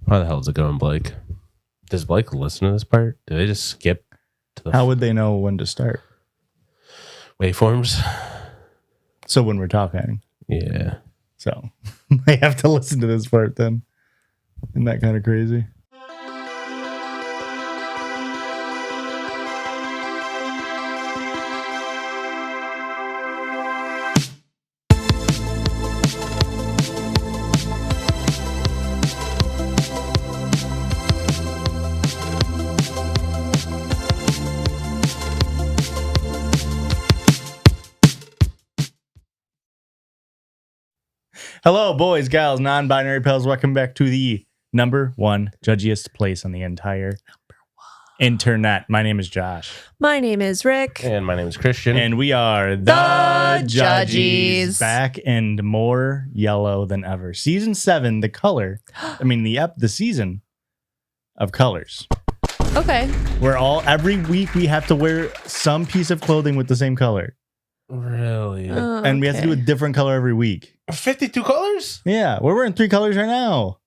How the hell is it going, Blake? Does Blake listen to this part? Do they just skip to the How would they know when to start? waveforms? So when we're talking. Yeah. So they have to listen to this part then. Isn't that kind of crazy? Hello, boys, gals, non-binary pals. Welcome back to the number one judgiest place on the entire internet. My name is Josh. My name is Rick. And my name is Christian. And we are The Judgies. Back and more yellow than ever. Season 7, the color. The season of colors. Okay. Every week we have to wear some piece of clothing with the same color. Really? And we have to do a different color every week. 52 colors? Yeah, we're wearing 3 colors right now.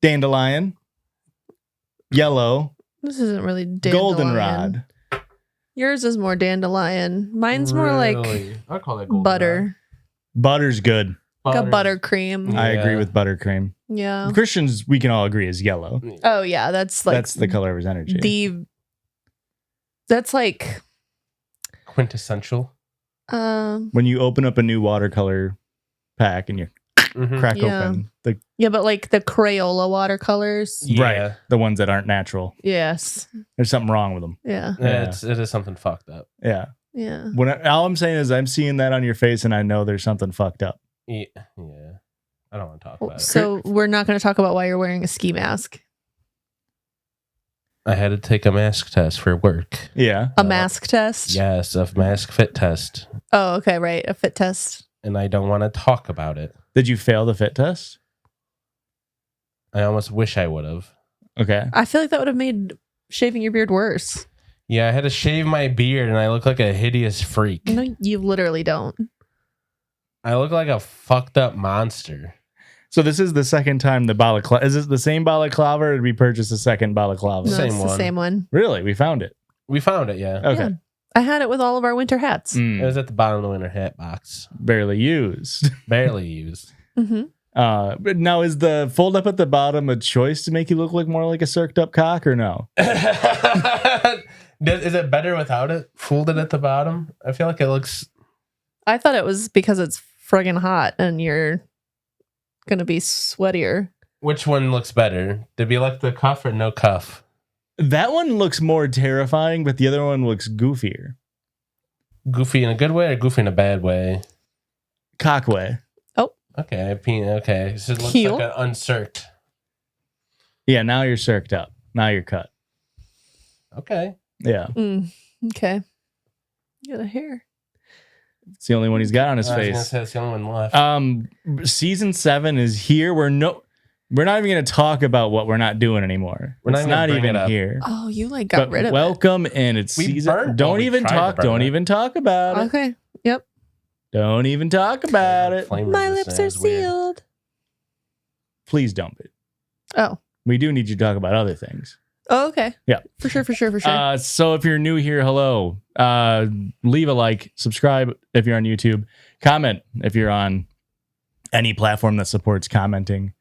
Dandelion, yellow, This isn't really dandelion. goldenrod. Yours is more dandelion. Mine's more like I call that golden butter. Butter's good. Like a buttercream. I Yeah. agree with buttercream. Yeah. Christians, we can all agree, is yellow. Oh yeah, that's like That's the color of his energy. That's like quintessential. When you open up a new watercolor pack and you crack Yeah. open the yeah, but like the Crayola watercolors. Yeah. right, the ones that aren't natural. Yes. There's something wrong with them. Yeah. Yeah, it is something fucked up. Yeah. Yeah. All I'm saying is I'm seeing that on your face and I know there's something fucked up. Yeah. I don't want to talk about it. So we're not going to talk about why you're wearing a ski mask. I had to take a mask test for work. Yeah. A mask test? Yes, a mask fit test. Oh, okay, right. A fit test. And I don't want to talk about it. Did you fail the fit test? I almost wish I would have. Okay. I feel like that would have made shaving your beard worse. Yeah, I had to shave my beard and I look like a hideous freak. No, you literally don't. I look like a fucked up monster. So this is the second time the balaclava. Is this the same balaclava or did we purchase a second balaclava? No, Same it's the one. same one. Really? We found it. We found it, yeah. Okay. Yeah. I had it with all of our winter hats. It was at the bottom of the winter hat box. Barely used. Barely used. Mm-hmm. But now is the fold up at the bottom a choice to make you look like more like a Circ'd Up cock or no? Is it better without it folded at the bottom? I feel like it looks... I thought it was because it's friggin' hot and you're going to be sweatier. Which one looks better? Did we like the cuff or no cuff? That one looks more terrifying, but the other one looks goofier. Goofy in a good way or goofy in a bad way? Cock way. Okay, okay. So it looks Heel. like an uncirced. Yeah, now you're Circ'd Up. Now you're cut. Okay. Yeah. Okay. You got a hair. It's the only one he's got on his I was gonna face. say it's the only one left. Season 7 is here. We're not even going to talk about what we're not doing anymore. We're not It's gonna not bring even it up. here. Oh, you like got rid of it. Welcome, and it's We season. burned- Don't well, we even tried to talk. burn Don't it. even talk about it. Okay. Yep. Don't even talk about it. Flame My resistant lips are is weird. sealed. Please dump it. Oh. We do need you to talk about other things. Oh, okay. Yeah. For sure. So if you're new here, hello. Leave a like, subscribe if you're on YouTube, comment if you're on any platform that supports commenting.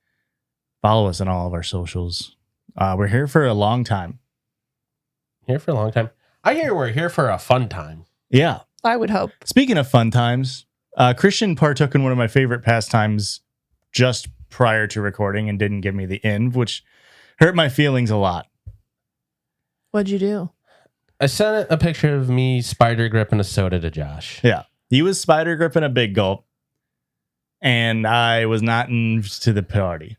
Follow us on all of our socials. We're here for a long time. Here for a long time. I hear we're here for a fun time. Yeah. I would hope. Speaking of fun times, Christian partook in one of my favorite pastimes just prior to recording and didn't give me the inv, which hurt my feelings a lot. What'd you do? I sent a picture of me spider gripping a soda to Josh. Yeah. He was spider gripping a big gulp, and I was not to the party.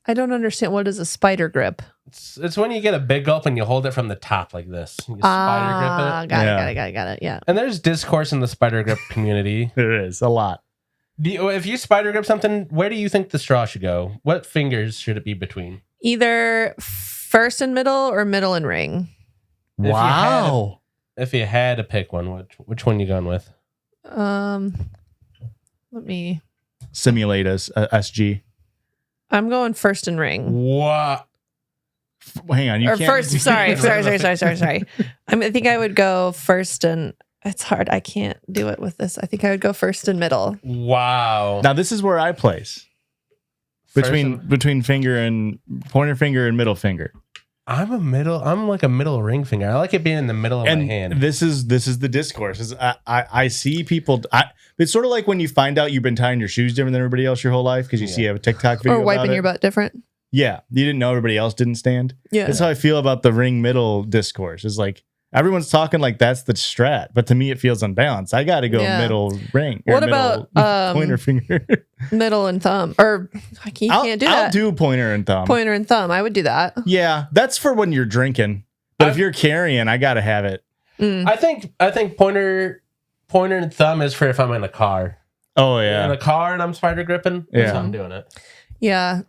I don't understand. What is a spider grip? It's when you get a big gulp and you hold it from the top like this. You spider grip it. Got it. Yeah. And there's discourse in the spider grip community. There is a lot. If you spider grip something, where do you think the straw should go? What fingers should it be between? Either first and middle or middle and ring. Wow. If you had to pick one, which one you going with? Let me Simulate us, SG. I'm going first in ring. What? Hang on, you Or can't. first, sorry. I think I would go first and it's hard. I can't do it with this. I think I would go first and middle. Wow. Now this is where I place between finger and pointer finger and middle finger. I'm like a middle ring finger. I like it being in the middle of my hand. This is the discourse. I see people. It's sort of like when you find out you've been tying your shoes different than everybody else your whole life because you see a TikTok video Or wiping about your butt different. Yeah, you didn't know everybody else didn't stand. Yeah. That's how I feel about the ring middle discourse. It's like everyone's talking like that's the strat, but to me it feels unbalanced. I got to go middle ring. What about pointer finger? Middle and thumb, or you can't do that. I'll do pointer and thumb. Pointer and thumb. I would do that. Yeah, that's for when you're drinking. But if you're carrying, I got to have it. Mm. I think pointer and thumb is for if I'm in a car. Oh yeah, in a car and I'm spider gripping. That's how I'm doing it. Yeah.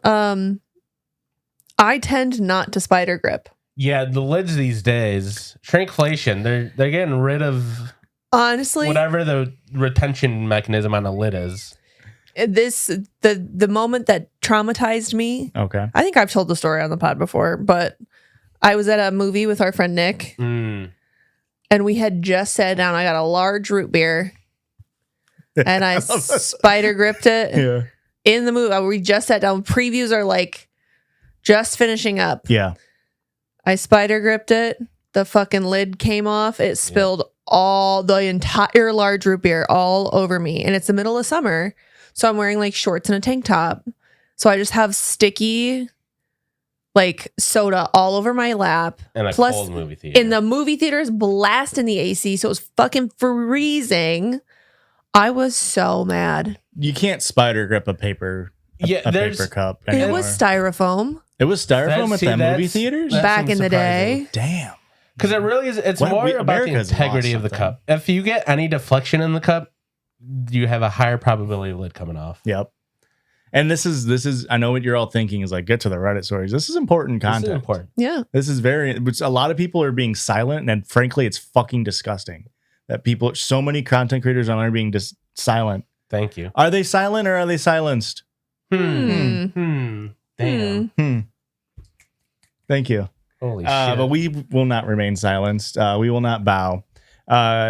I tend not to spider grip. Yeah, the lids these days, shrinkflation. They're getting rid of honestly whatever the retention mechanism on a lid is. The moment that traumatized me. Okay. I think I've told the story on the pod before, but I was at a movie with our friend Nick, and we had just sat down. I got a large root beer, and I spider gripped it. Yeah. In the movie, we just sat down. Previews are like just finishing up. Yeah. I spider gripped it. The fucking lid came off. It spilled all the entire large root beer all over me. And it's the middle of summer. So I'm wearing like shorts and a tank top. So I just have sticky like soda all over my lap. And a cold movie theater. In the movie theaters, blasting the AC. So it was fucking freezing. I was so mad. You can't spider grip a paper cup anymore. It was styrofoam. It was styrofoam at the movie theaters? Back in the day. Damn. Because it really is, it's more about the integrity of the cup. If you get any deflection in the cup, you have a higher probability of lid coming off. Yep. And this is I know what you're all thinking is like, get to the Reddit stories. This is important content. This is important. Yeah. This is a lot of people are being silent, and frankly, it's fucking disgusting that so many content creators online are being silent. Thank you. Are they silent or are they silenced? Damn. Thank you. Holy shit. But we will not remain silenced. We will not bow.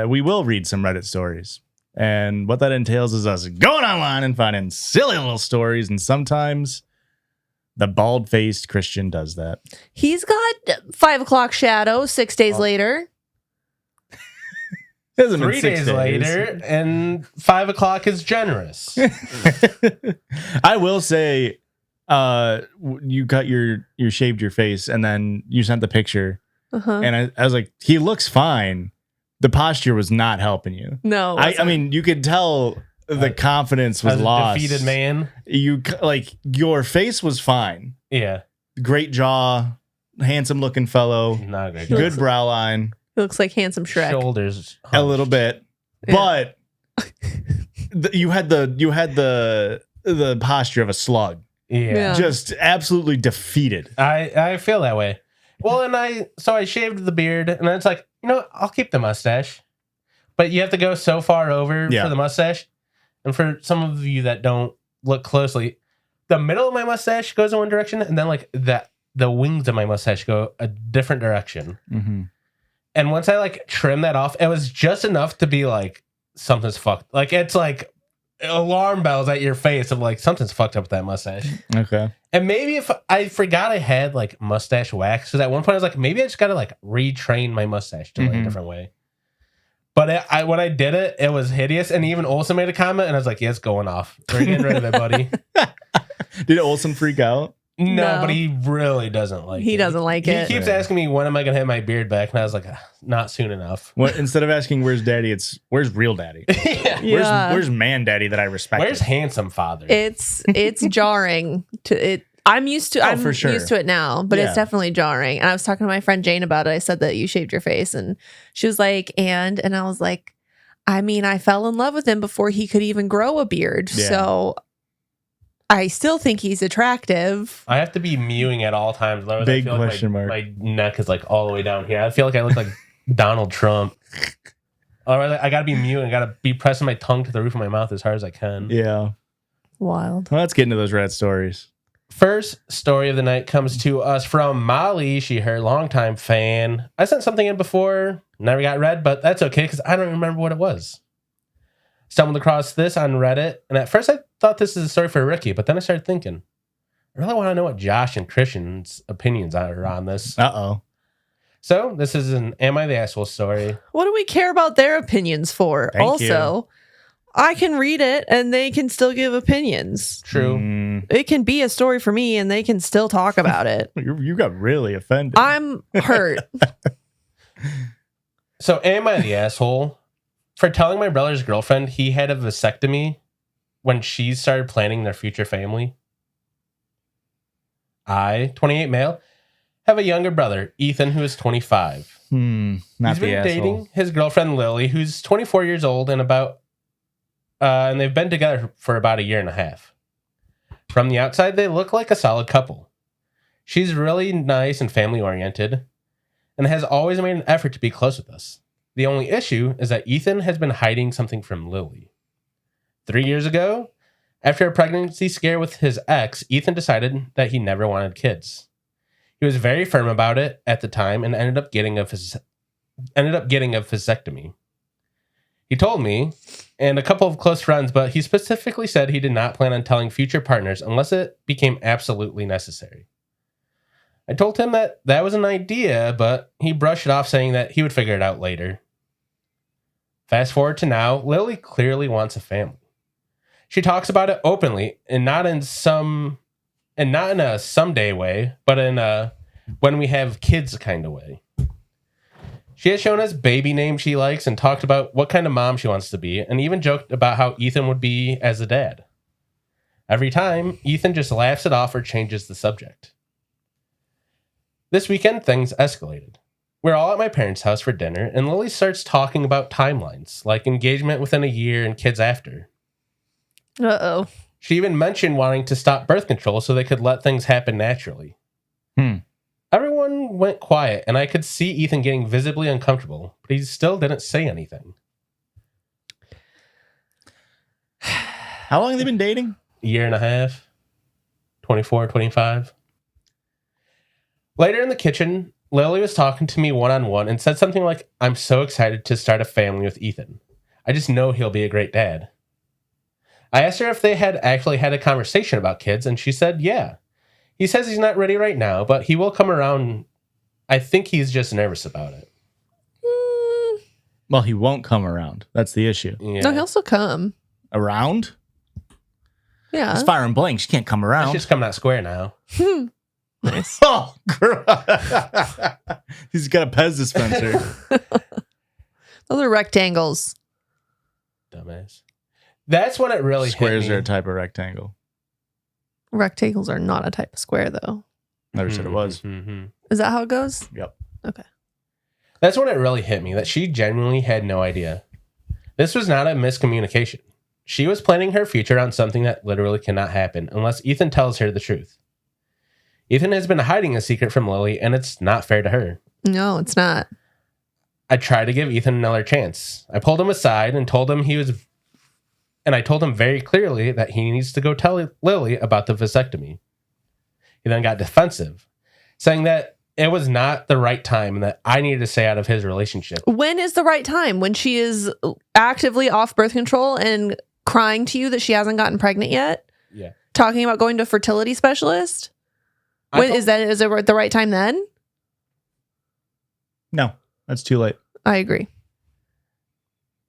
We will read some Reddit stories. And what that entails is us going online and finding silly little stories. And sometimes the bald-faced Christian does that. He's got 5 o'clock shadow 6 days later. 3 days later, and 5 o'clock is generous. I will say, you got you shaved your face, and then you sent the picture, and I was like, he looks fine. The posture was not helping you. No, I mean, you could tell the confidence was lost. Defeated man. Your face was fine. Yeah, great jaw, handsome looking fellow. Not a great good brow line. He looks like handsome Shrek. Shoulders a little bit, but you had the posture of a slug. Yeah. Just absolutely defeated. I feel that way. Well, and I shaved the beard, and it's like, I'll keep the mustache, but you have to go so far over for the mustache. And for some of you that don't look closely, the middle of my mustache goes in one direction, and then like the wings of my mustache go a different direction. Mm-hmm. And once I trim that off, it was just enough to be like, something's fucked. Like, it's like alarm bells at your face of like, something's fucked up with that mustache. Okay. And maybe if I forgot I had mustache wax, because at one point I was like, maybe I just got to retrain my mustache to a different way. But when I did it, it was hideous. And even Olsen made a comment, and I was like, yeah, it's going off. We're getting rid of it, buddy. Did Olsen freak out? No, but he really doesn't like it. He doesn't like it. He keeps asking me, when am I going to have my beard back? And I was like, not soon enough. Well, instead of asking, where's daddy, it's, where's real daddy? Yeah. Where's man daddy that I respect? Where's handsome father? It's jarring to it. I'm used to used to it now, but it's definitely jarring. And I was talking to my friend Jane about it. I said that you shaved your face, and she was like, and I was like, I mean, I fell in love with him before he could even grow a beard. Yeah. So I still think he's attractive. I have to be mewing at all times. Big question mark. My neck is all the way down here. I feel like I look like Donald Trump. I got to be mewing. I got to be pressing my tongue to the roof of my mouth as hard as I can. Yeah. Wild. Well, let's get into those red stories. First story of the night comes to us from Molly. She, her longtime fan. I sent something in before, never got read, but that's okay because I don't remember what it was. Stumbled across this on Reddit, and at first I thought this is a story for Ricky, but then I started thinking, I really want to know what Josh and Christian's opinions are on this. Uh-oh. So this is an Am I the Asshole story. What do we care about their opinions for? Thank you. I can read it and they can still give opinions. True. It can be a story for me and they can still talk about it. You got really offended. I'm hurt. So am I the asshole for telling my brother's girlfriend he had a vasectomy when she started planning their future family? I, 28 male, have a younger brother, Ethan, who is 25. Not He's the been asshole. dating his girlfriend, Lily, who's 24 years old, and they've been together for about a year and a half. From the outside, they look like a solid couple. She's really nice and family-oriented, and has always made an effort to be close with us. The only issue is that Ethan has been hiding something from Lily. 3 years ago, after a pregnancy scare with his ex, Ethan decided that he never wanted kids. He was very firm about it at the time and ended up getting a vasectomy. He told me and a couple of close friends, but he specifically said he did not plan on telling future partners unless it became absolutely necessary. I told him that was an idea, but he brushed it off, saying that he would figure it out later. Fast forward to now, Lily clearly wants a family. She talks about it openly, and not in a someday way, but in a when we have kids kind of way. She has shown us baby names she likes and talked about what kind of mom she wants to be, and even joked about how Ethan would be as a dad. Every time, Ethan just laughs it off or changes the subject. This weekend, things escalated. We're all at my parents' house for dinner, and Lily starts talking about timelines, like engagement within a year and kids after. Uh-oh. She even mentioned wanting to stop birth control so they could let things happen naturally. Everyone went quiet, and I could see Ethan getting visibly uncomfortable, but he still didn't say anything. How long have they been dating? A year and a half. 24, 25. Later in the kitchen, Lily was talking to me one-on-one and said something like, I'm so excited to start a family with Ethan. I just know he'll be a great dad. I asked her if they had actually had a conversation about kids, and she said, yeah. He says he's not ready right now, but he will come around. I think he's just nervous about it. Well, he won't come around. That's the issue. Yeah. No, he'll still come. Around? Yeah. It's firing blanks. You can't come around. It's just coming out square now. Nice. Oh, girl. He's got a Pez dispenser. Those are rectangles. Dumbass. That's when it really Squares hit me. are a type of rectangle. Rectangles are not a type of square, though. Never said it was. Mm-hmm. Is that how it goes? Yep. Okay. That's when it really hit me that she genuinely had no idea. This was not a miscommunication. She was planning her future on something that literally cannot happen unless Ethan tells her the truth. Ethan has been hiding a secret from Lily, and it's not fair to her. No, it's not. I tried to give Ethan another chance. I pulled him aside and told him I told him very clearly that he needs to go tell Lily about the vasectomy. He then got defensive, saying that it was not the right time and that I needed to stay out of his relationship. When is the right time? When she is actively off birth control and crying to you that she hasn't gotten pregnant yet? Yeah. Talking about going to a fertility specialist? Is it the right time then? No, that's too late. I agree.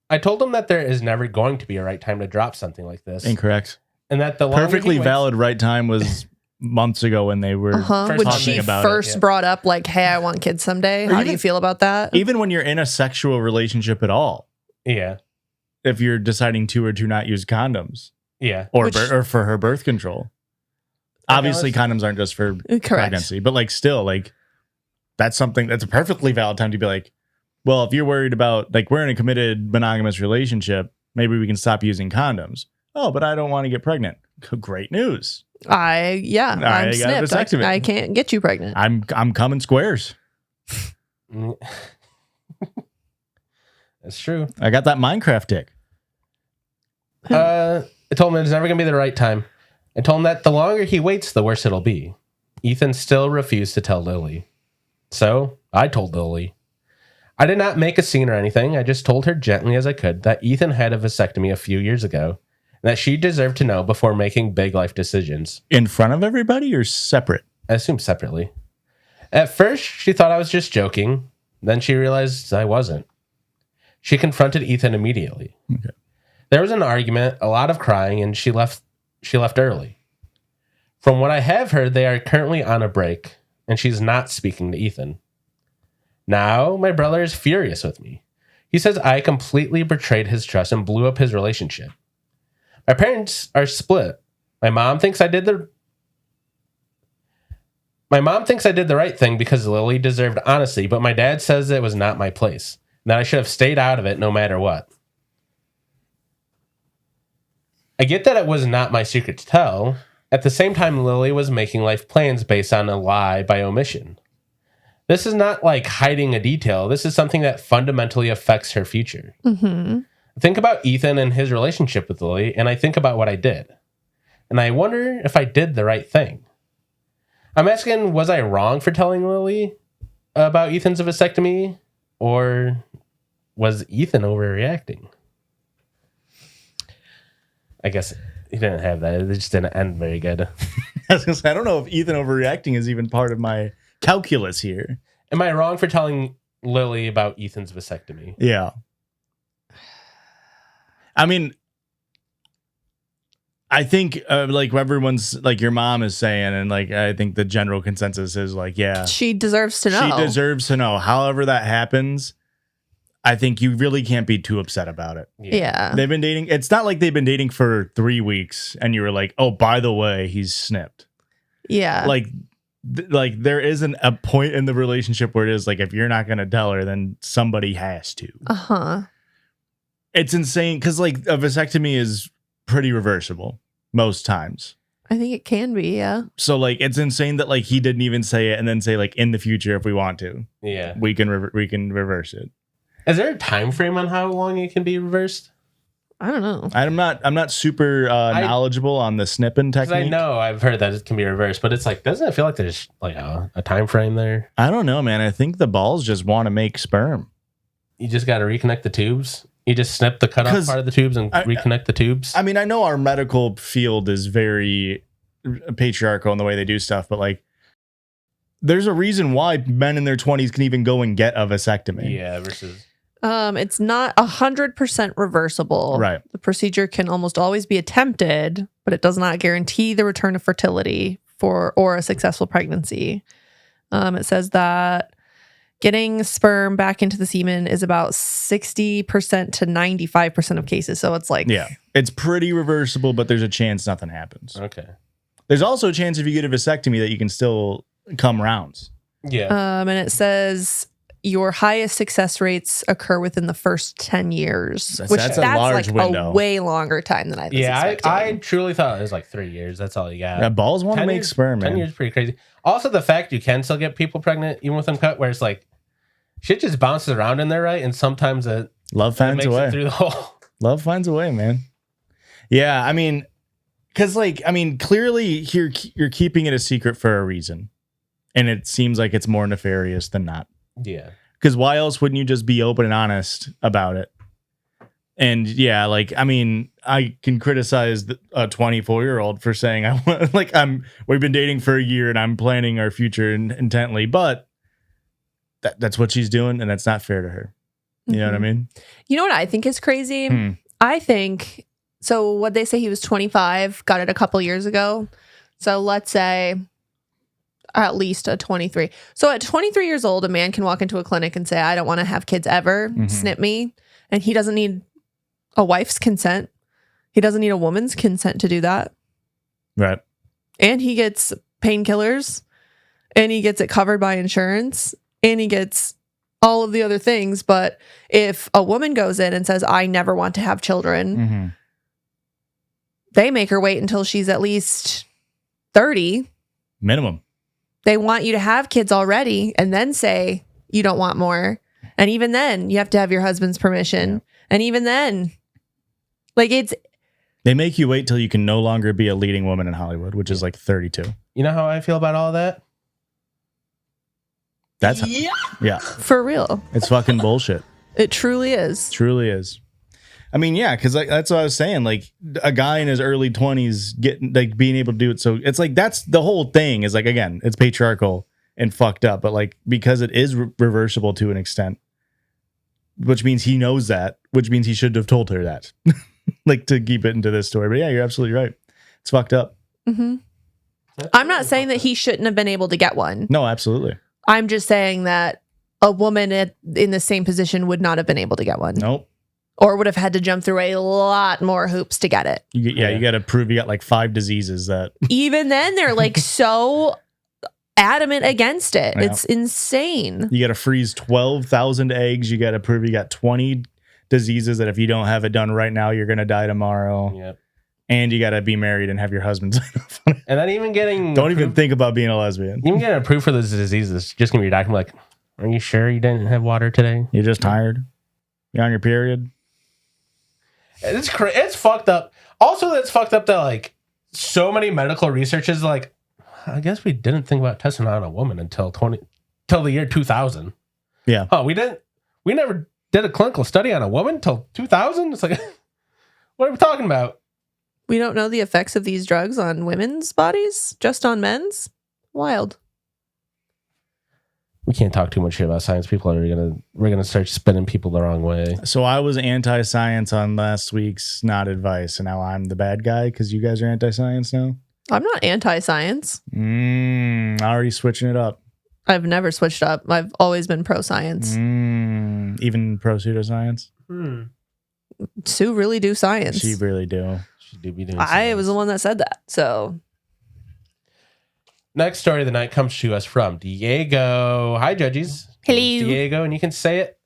I told him that there is never going to be a right time to drop something like this. Incorrect. And that the longer Perfectly he waits- valid right time was months ago when they were When talking she about first it. Yeah. brought up, like, hey, I want kids someday. How do you feel about that? Even when you're in a sexual relationship at all, Yeah. if you're deciding to or to not use condoms Yeah. or for her birth control. Obviously, condoms aren't just for Correct. pregnancy, but like still, like that's a perfectly valid time to be like, well, if you're worried about like we're in a committed monogamous relationship, maybe we can stop using condoms. Oh, but I don't want to get pregnant. Great news. I'm got snipped. vasectomy. I can't get you pregnant. I'm coming squares. That's true. I got that Minecraft dick. I told him it's never going to be the right time. I told him that the longer he waits, the worse it'll be. Ethan still refused to tell Lily. So I told Lily. I did not make a scene or anything. I just told her gently as I could that Ethan had a vasectomy a few years ago and that she deserved to know before making big life decisions. In front of everybody or separate? I assume separately. At first, she thought I was just joking. Then she realized I wasn't. She confronted Ethan immediately. Okay. There was an argument, a lot of crying, and she left early. From what I have heard, they are currently on a break, and she's not speaking to Ethan. Now, my brother is furious with me. He says I completely betrayed his trust and blew up his relationship. My parents are split. My mom thinks I did the right thing because Lily deserved honesty, but my dad says it was not my place, and that I should have stayed out of it no matter what. I get that it was not my secret to tell. At the same time, Lily was making life plans based on a lie by omission. This is not like hiding a detail. This is something that fundamentally affects her future. Mm-hmm. I think about Ethan and his relationship with Lily, and I think about what I did. And I wonder if I did the right thing. I'm asking, was I wrong for telling Lily about Ethan's vasectomy? Or was Ethan overreacting? I guess he didn't have that. It just didn't end very good. I was gonna say, I don't know if Ethan overreacting is even part of my calculus here. Am I wrong for telling Lily about Ethan's vasectomy? Yeah. I mean, I think like everyone's like your mom is saying, and like I think the general consensus is like, yeah, she deserves to know. She deserves to know. However that happens, I think you really can't be too upset about it. Yeah. They've been dating. It's not like they've been dating for 3 weeks and you were like, oh, by the way, he's snipped. Yeah. Like there isn't a point in the relationship where it is like, if you're not going to tell her, then somebody has to. Uh-huh. It's insane because like a vasectomy is pretty reversible most times. I think it can be, yeah. So like it's insane that like he didn't even say it and then say like in the future if we want to, yeah, we can reverse it. Is there a time frame on how long it can be reversed? I don't know. I'm not super knowledgeable on the snipping technique. I know I've heard that it can be reversed, but it's like, doesn't it feel like there's like a time frame there? I don't know, man. I think the balls just want to make sperm. You just got to reconnect the tubes. You just snip the cutoff part of the tubes and reconnect the tubes. I mean, I know our medical field is very patriarchal in the way they do stuff, but like, there's a reason why men in their 20s can even go and get a vasectomy. Yeah, versus. It's not 100% reversible. Right. The procedure can almost always be attempted, but it does not guarantee the return of fertility or a successful pregnancy. It says that getting sperm back into the semen is about 60% to 95% of cases. So it's like, yeah, it's pretty reversible, but there's a chance nothing happens. Okay. There's also a chance if you get a vasectomy that you can still come rounds. Yeah. And it says your highest success rates occur within the first 10 years, that's a large like window. A way longer time than I was expecting. I truly thought it was like 3 years. That's all you got. Yeah, balls want to make sperm, man. 10 years is pretty crazy. Also, the fact you can still get people pregnant even with them cut, where it's like shit just bounces around in there, right? And sometimes love finds a way through the hole. Love finds a way, man. Yeah, I mean, because like, I mean, clearly you're keeping it a secret for a reason, and it seems like it's more nefarious than not. Yeah. Because why else wouldn't you just be open and honest about it? And yeah, like, I mean, I can criticize a 24-year-old for saying we've been dating for a year and I'm planning our future intently, but that's what she's doing, and that's not fair to her. You know what I mean? You know what I think is crazy? I think, so what they say, he was 25, got it a couple years ago. So let's say at least a 23. So at 23 years old, a man can walk into a clinic and say, I don't want to have kids ever, snip me. And he doesn't need a wife's consent. He doesn't need a woman's consent to do that. Right. And he gets painkillers, and he gets it covered by insurance, and he gets all of the other things. But if a woman goes in and says, I never want to have children, they make her wait until she's at least 30. Minimum. They want you to have kids already and then say you don't want more. And even then, you have to have your husband's permission. Yeah. And even then, like They make you wait till you can no longer be a leading woman in Hollywood, which is like 32. You know how I feel about all that? That's yeah. For real. It's fucking bullshit. It truly is. Truly is. I mean, yeah, because like that's what I was saying. Like a guy in his early 20s getting like being able to do it. So it's like that's the whole thing is like, again, it's patriarchal and fucked up. But like because it is reversible to an extent, which means he knows that, which means he should have told her that. Like to keep it into this story. But yeah, you're absolutely right. It's fucked up. Mm-hmm. I'm not saying that he shouldn't have been able to get one. No, absolutely. I'm just saying that a woman in the same position would not have been able to get one. Nope. Or would have had to jump through a lot more hoops to get it. You got to prove you got like 5 diseases that. Even then, they're like so adamant against it. Yeah. It's insane. You got to freeze 12,000 eggs. You got to prove you got 20 diseases that if you don't have it done right now, you're going to die tomorrow. Yep. And you got to be married and have your husband sign off on it. And then even getting... Don't even think about being a lesbian. Even getting approved for those diseases, just going to be your doctor like, are you sure you didn't have water today? You're just tired? You're on your period? It's fucked up. Also, it's fucked up that like so many medical researchers like, I guess we didn't think about testing on a woman until the year 2000. Yeah. Oh, we never did a clinical study on a woman until 2000. It's like, what are we talking about? We don't know the effects of these drugs on women's bodies, just on men's. Wild. We can't talk too much shit about science. We're gonna start spinning people the wrong way. So I was anti-science on last week's Not Advice, and now I'm the bad guy because you guys are anti-science now? I'm not anti-science. Already switching it up. I've never switched up. I've always been pro-science. Even pro-pseudoscience? Sue really do science. She really do. She do be doing I science. was the one that said that, so... Next story of the night comes to us from Diego. Hi, Judgies. Hello. It's Diego, and you can say it.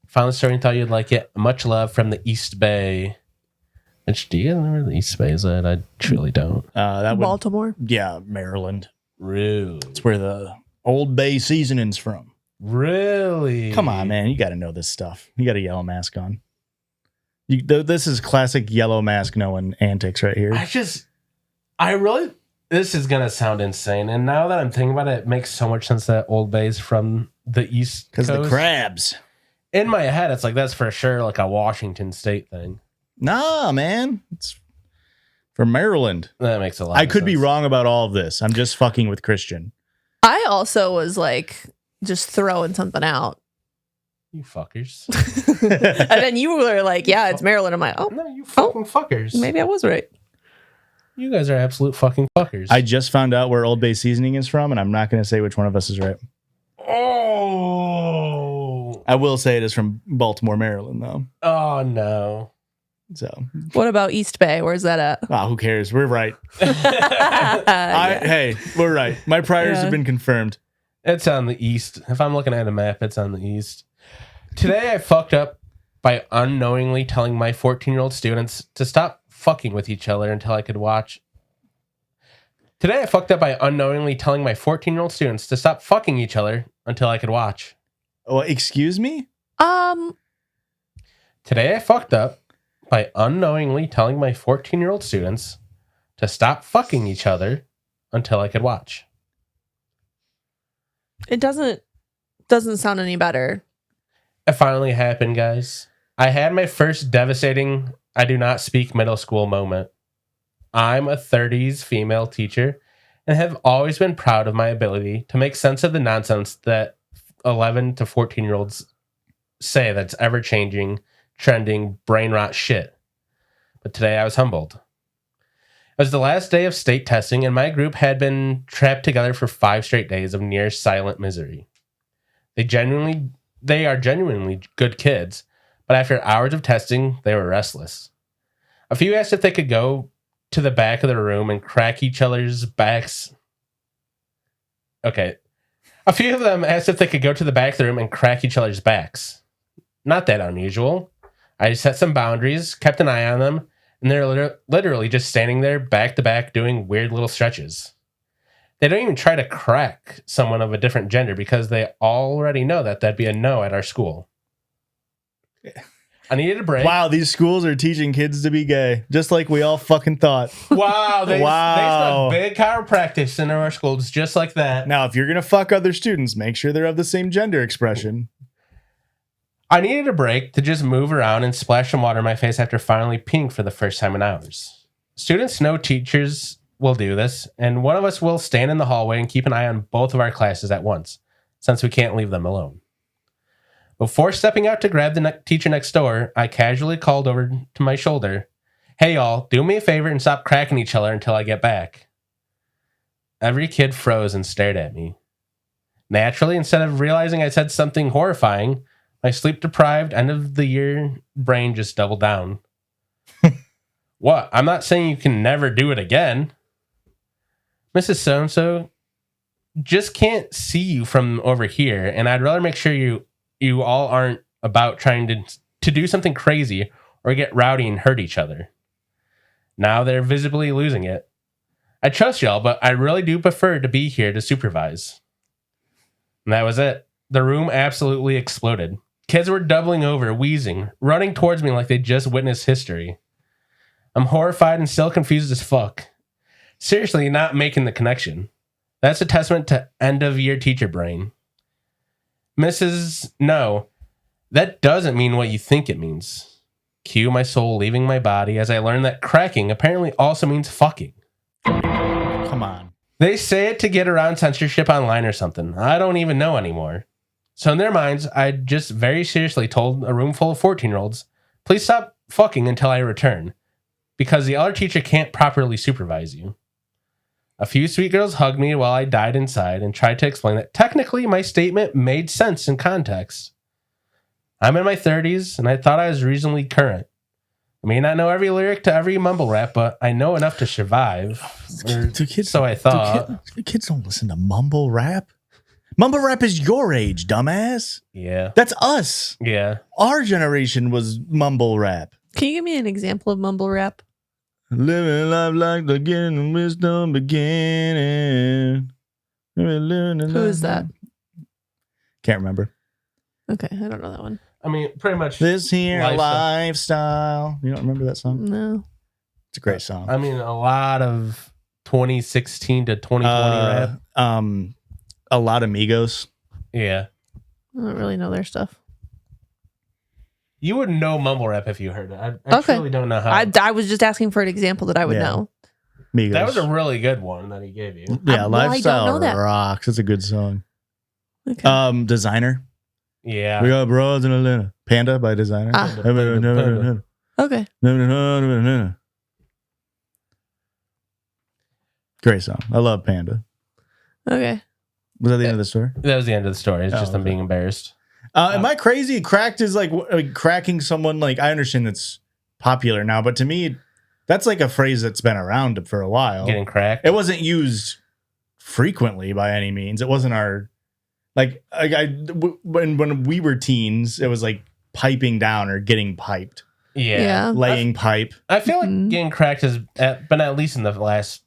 Found the story and thought you'd like it. Much love from the East Bay. Which, do you know where the East Bay is at? I truly don't. Baltimore? Yeah, Maryland. Really? It's where the Old Bay seasoning's from. Really? Come on, man. You got to know this stuff. You got a yellow mask on. This is classic yellow mask knowing antics right here. This is going to sound insane. And now that I'm thinking about it, it makes so much sense that Old Bay's from the East Coast. Because the crabs. In my head, it's like, that's for sure like a Washington State thing. Nah, man. It's from Maryland. That makes a lot I of could sense. be wrong about all of this. I'm just fucking with Christian. I also was like, just throwing something out. You fuckers. And then you were like, yeah, it's Maryland. I'm like, oh, No, you fucking fuckers. maybe I was right. You guys are absolute fucking fuckers. I just found out where Old Bay seasoning is from, and I'm not going to say which one of us is right. Oh. I will say it is from Baltimore, Maryland, though. Oh, no. So, What about East Bay? Where's that at? who cares? We're right. Yeah. Hey, we're right. My priors have been confirmed. It's on the east. If I'm looking at a map, it's on the east. Today, I fucked up by unknowingly telling my 14-year-old students to stop fucking with each other until I could watch. Today, I fucked up by unknowingly telling my 14-year-old students to stop fucking each other until I could watch. Oh, excuse me? Today, I fucked up by unknowingly telling my 14-year-old students to stop fucking each other until I could watch. It doesn't sound any better. It finally happened, guys. I had my first devastating I do not speak middle school moment. I'm a 30s female teacher and have always been proud of my ability to make sense of the nonsense that 11 to 14-year-olds say that's ever-changing, trending, brain rot shit. But today I was humbled. It was the last day of state testing, and my group had been trapped together for 5 straight days of near silent misery. They are genuinely good kids, but after hours of testing, they were restless. A few asked if they could go to the back of the room and crack each other's backs. Okay. A few of them asked if they could go to the back of the room and crack each other's backs. Not that unusual. I set some boundaries, kept an eye on them, and they're literally just standing there back to back doing weird little stretches. They don't even try to crack someone of a different gender because they already know that that'd be a no at our school. I needed a break. Wow, these schools are teaching kids to be gay, just like we all fucking thought. Wow, they stuck big chiropractic in our schools just like that. Now, if you're gonna fuck other students, make sure they're of the same gender expression. I needed a break to just move around and splash some water in my face after finally peeing for the first time in hours. Students know teachers will do this, and one of us will stand in the hallway and keep an eye on both of our classes at once, since we can't leave them alone. Before stepping out to grab the teacher next door, I casually called over to my shoulder, "Hey y'all, do me a favor and stop cracking each other until I get back." Every kid froze and stared at me. Naturally, instead of realizing I said something horrifying, my sleep-deprived, end-of-the-year brain just doubled down. What? I'm not saying you can never do it again. Mrs. So-and-so, just can't see you from over here, and I'd rather make sure you all aren't about trying to do something crazy or get rowdy and hurt each other. Now they're visibly losing it. I trust y'all, but I really do prefer to be here to supervise. And that was it. The room absolutely exploded. Kids were doubling over, wheezing, running towards me like they just witnessed history. I'm horrified and still confused as fuck. Seriously, not making the connection. That's a testament to end-of-year teacher brain. Mrs. No, that doesn't mean what you think it means. Cue my soul leaving my body as I learned that cracking apparently also means fucking. Come on. They say it to get around censorship online or something. I don't even know anymore. So in their minds, I just very seriously told a room full of 14-year-olds, please stop fucking until I return, because the other teacher can't properly supervise you. A few sweet girls hugged me while I died inside and tried to explain that technically my statement made sense in context. I'm in my 30s, and I thought I was reasonably current. I may not know every lyric to every mumble rap, but I know enough to survive. So I thought. Kids don't listen to mumble rap. Mumble rap is your age, dumbass. Yeah. That's us. Yeah. Our generation was mumble rap. Can you give me an example of mumble rap? Living life like the getting wisdom beginning. Who is that? Can't remember. Okay, I don't know that one. I mean, pretty much. This here lifestyle. You don't remember that song? No. It's a great song. I mean, a lot of 2016 to 2020 rap. A lot of Migos. Yeah. I don't really know their stuff. You wouldn't know mumble rap if you heard it. I truly don't know how. I was just asking for an example that I would know. Migos. That was a really good one that he gave you. Yeah, Lifestyle rocks. It's a good song. Okay. Designer. Yeah. We got Broads in Atlanta. Panda by Designer. Panda. Okay. Great song. I love Panda. Okay. Was that the end of the story? That was the end of the story. It's just them being embarrassed. Am I crazy? Cracked is like cracking someone. Like, I understand that's popular now, but to me, that's like a phrase that's been around for a while. Getting cracked. It wasn't used frequently by any means. It wasn't our when we were teens, it was like piping down or getting piped. Yeah. Laying pipe. I feel like getting cracked has been at least in the last.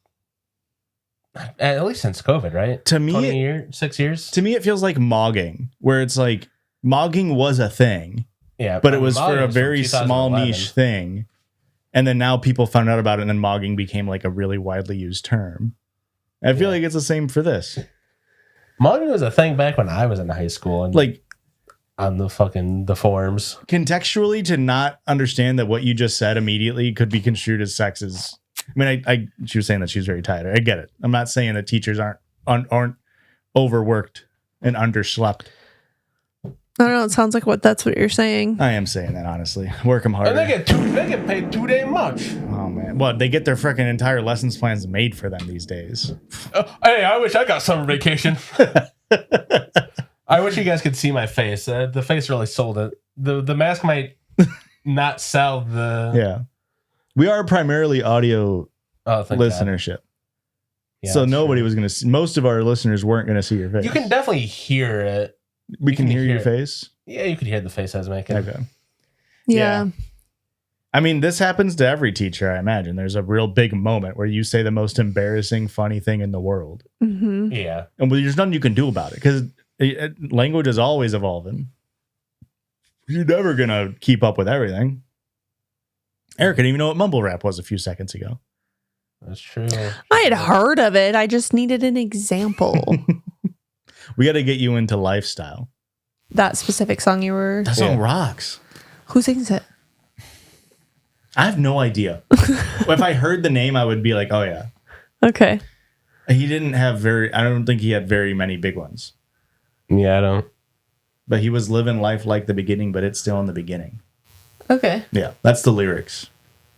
At least since COVID, right? To me, 6 years. To me, it feels like mogging, where it's like mogging was a thing, but it was for a very small niche thing, and then now people found out about it, and then mogging became like a really widely used term. I feel like it's the same for this. Mogging was a thing back when I was in high school, and like on the forums. Contextually, to not understand that what you just said immediately could be construed as sexist. I mean, she was saying that she was very tired. I get it. I'm not saying that teachers aren't overworked and underslept. I don't know. It sounds like that's what you're saying. I am saying that, honestly. Work them harder. And they get paid too damn much. Oh man, well, they get their freaking entire lessons plans made for them these days. Hey, I wish I got summer vacation. I wish you guys could see my face. The face really sold it. The mask might not sell the. Yeah. We are primarily audio listenership. Yeah, so nobody was going to see. Most of our listeners weren't going to see your face. You can definitely hear it. We can hear your face? Yeah, you could hear the face I was making. Okay. Yeah. I mean, this happens to every teacher, I imagine. There's a real big moment where you say the most embarrassing, funny thing in the world. Mm-hmm. Yeah. And there's nothing you can do about it because language is always evolving. You're never gonna keep up with everything. Eric didn't even know what mumble rap was a few seconds ago. That's true. I had heard of it. I just needed an example. We got to get you into lifestyle. That specific song you were... That song rocks. Who sings it? I have no idea. If I heard the name, I would be like, oh, yeah. Okay. He didn't have I don't think he had very many big ones. Yeah, I don't. But he was living life like the beginning, but it's still in the beginning. Okay. Yeah, that's the lyrics.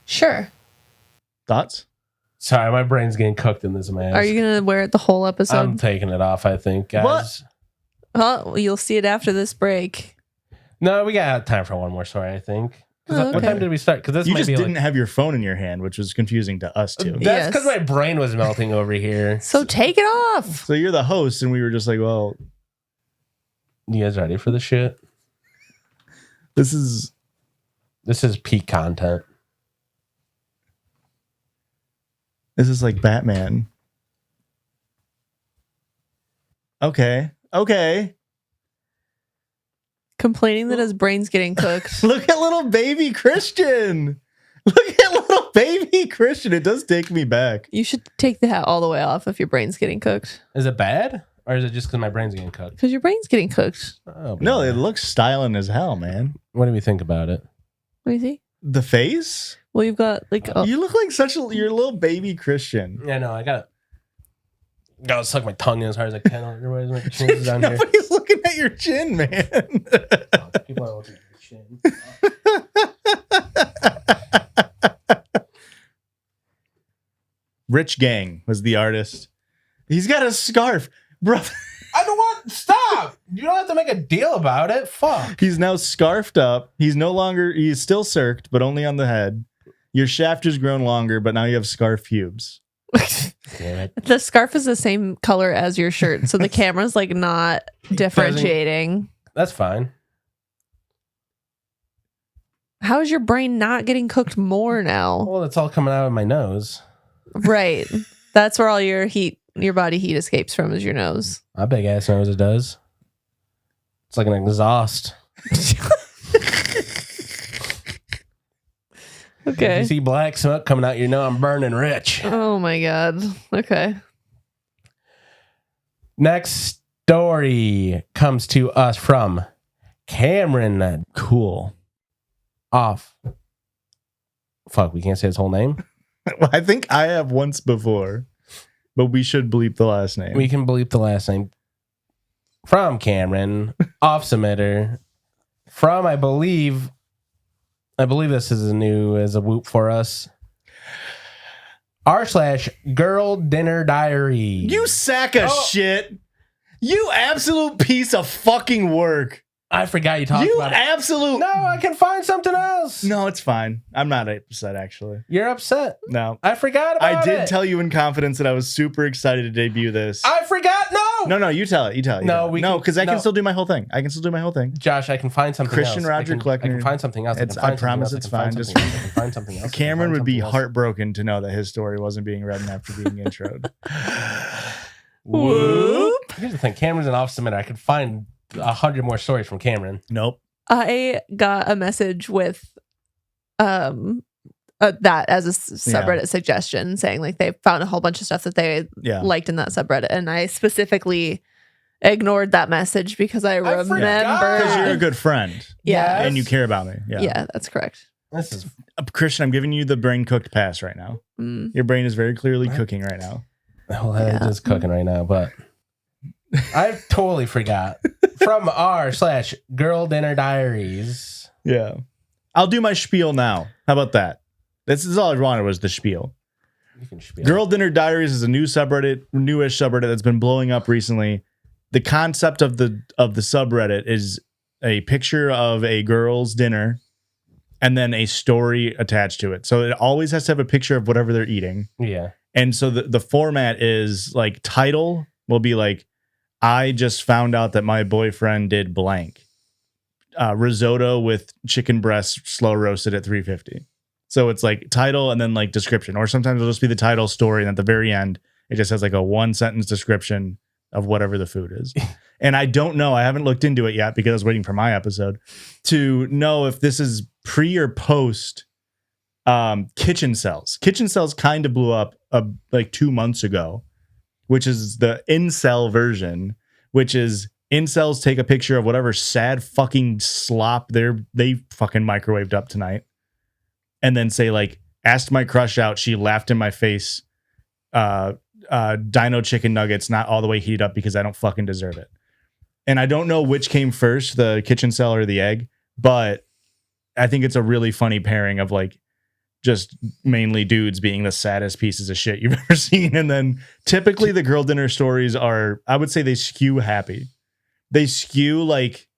Sure. Thoughts? Sorry, my brain's getting cooked in this mask. Are you going to wear it the whole episode? I'm taking it off, I think, guys. What? Oh, you'll see it after this break. No, we got time for one more story, I think. Oh, What time did we start? Because You just didn't have your phone in your hand, which was confusing to us, too. That's because my brain was melting over here. So take it off. So you're the host, and we were just like, well... You guys ready for the shit? This is peak content. This is like Batman. Okay. Complaining that his brain's getting cooked. Look at little baby Christian. It does take me back. You should take the hat all the way off if your brain's getting cooked. Is it bad? Or is it just because my brain's getting cooked? Because your brain's getting cooked. Oh, No, it looks styling as hell, man. What do we think about it? What do you think? The face? Well, you've got like... You look like you're a little baby Christian. Yeah, no, I gotta suck my tongue in as hard as I can. Otherwise, my chin's down here. Nobody's looking at your chin, man. People are looking at your chin. Rich Gang was the artist. He's got a scarf. Bro. I don't want... Stop! You don't have to make a deal about it. Fuck. He's now scarfed up. He's still circ'd, but only on the head. Your shaft has grown longer, but now you have scarf pubes. Damn it. The scarf is the same color as your shirt, so the camera's like not differentiating. That's fine. How is your brain not getting cooked more now? Well, it's all coming out of my nose. Right. That's where all your body heat escapes from, is your nose. My big ass nose, it does. It's like an exhaust. Okay. If you see black smoke coming out, you know I'm burning rich. Oh my God. Okay. Next story comes to us from Cameron. Cool. Off. Fuck, we can't say his whole name. Well, I think I have once before, but we should bleep the last name. We can bleep the last name. From Cameron, off submitter. From, I believe this is a whoop for us. r/girl dinner diary. You sack of shit. You absolute piece of fucking work. I forgot you talked about it. You absolute. No, I can find something else. No, it's fine. I'm not upset, actually. You're upset. No. I forgot about it. I did tell you in confidence that I was super excited to debut this. I forgot. No, you tell it. No, because I can still do my whole thing. Josh, I can find something Christian else. Roger Kleckner. I can find something else. I promise it's fine. I can find something else. Cameron would be heartbroken to know that his story wasn't being read after being introed. Whoop. Here's the thing. Cameron's an off submitter. I could find 100 more stories from Cameron. Nope. I got a message with that as a subreddit suggestion, saying like they found a whole bunch of stuff that they liked in that subreddit, and I specifically ignored that message because I remember. Because you're a good friend. Yeah. And you care about me. Yeah, that's correct. This is Christian, I'm giving you the brain cooked pass right now. Your brain is very clearly cooking right now. Well, it's just cooking right now, but I totally forgot. From r/girl dinner diaries. Yeah. I'll do my spiel now. How about that? This is all I wanted was the spiel. You can spiel. Girl Dinner Diaries is a newish subreddit that's been blowing up recently. The concept of the subreddit is a picture of a girl's dinner and then a story attached to it. So it always has to have a picture of whatever they're eating. Yeah. And so the format is like title will be like, I just found out that my boyfriend did blank. Risotto with chicken breast slow roasted at 350. So it's like title and then like description. Or sometimes it'll just be the title story. And at the very end, it just has like a 1-sentence description of whatever the food is. And I don't know. I haven't looked into it yet because I was waiting for my episode to know if this is pre or post kitchen cells. Kitchen cells kind of blew up like 2 months ago, which is the incel version, which is incels take a picture of whatever sad fucking slop they fucking microwaved up tonight, and then say like, asked my crush out, she laughed in my face, dino chicken nuggets not all the way heated up because I don't fucking deserve it. And I don't know which came first, the kitchen cell or the egg, but I think it's a really funny pairing of like just mainly dudes being the saddest pieces of shit you've ever seen. And then typically the girl dinner stories are, I would say they skew happy. They skew like,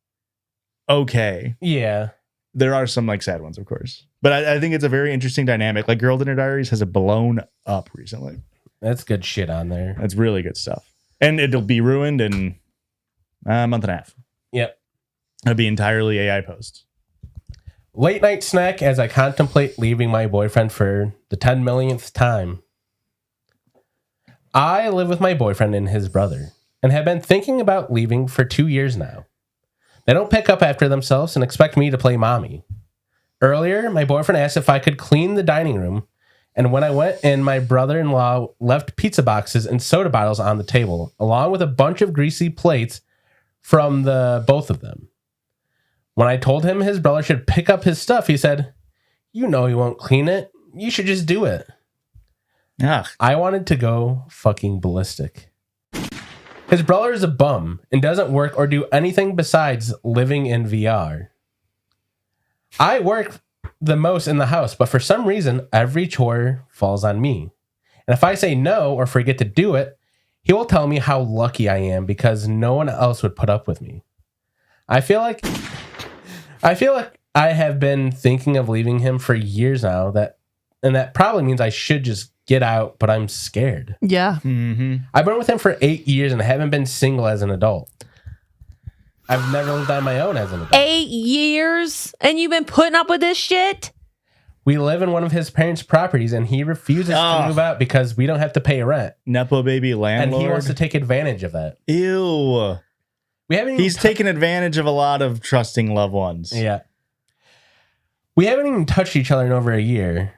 okay. Yeah. There are some like sad ones, of course. But I think it's a very interesting dynamic. Like Girl Dinner Diaries has blown up recently. That's good shit on there. That's really good stuff. And it'll be ruined in a month and a half. Yep. It'll be entirely AI posts. Late night snack as I contemplate leaving my boyfriend for the 10 millionth time. I live with my boyfriend and his brother and have been thinking about leaving for 2 years now. They don't pick up after themselves and expect me to play mommy. Earlier, my boyfriend asked if I could clean the dining room, and when I went in, my brother-in-law left pizza boxes and soda bottles on the table, along with a bunch of greasy plates from the both of them. When I told him his brother should pick up his stuff, he said, "You know he won't clean it. You should just do it." Yeah. I wanted to go fucking ballistic. His brother is a bum and doesn't work or do anything besides living in VR. I work the most in the house, but for some reason, every chore falls on me. And if I say no or forget to do it, he will tell me how lucky I am because no one else would put up with me. I feel like I have been thinking of leaving him for years now, and that probably means I should just get out, but I'm scared. Yeah. Mm-hmm. I've been with him for 8 years and haven't been single as an adult. I've never lived on my own as an adult. 8 years? And you've been putting up with this shit? We live in one of his parents' properties and he refuses to move out because we don't have to pay rent. Nepo baby landlord. And he wants to take advantage of that. Ew. He's taken advantage of a lot of trusting loved ones. Yeah. We haven't even touched each other in over a year.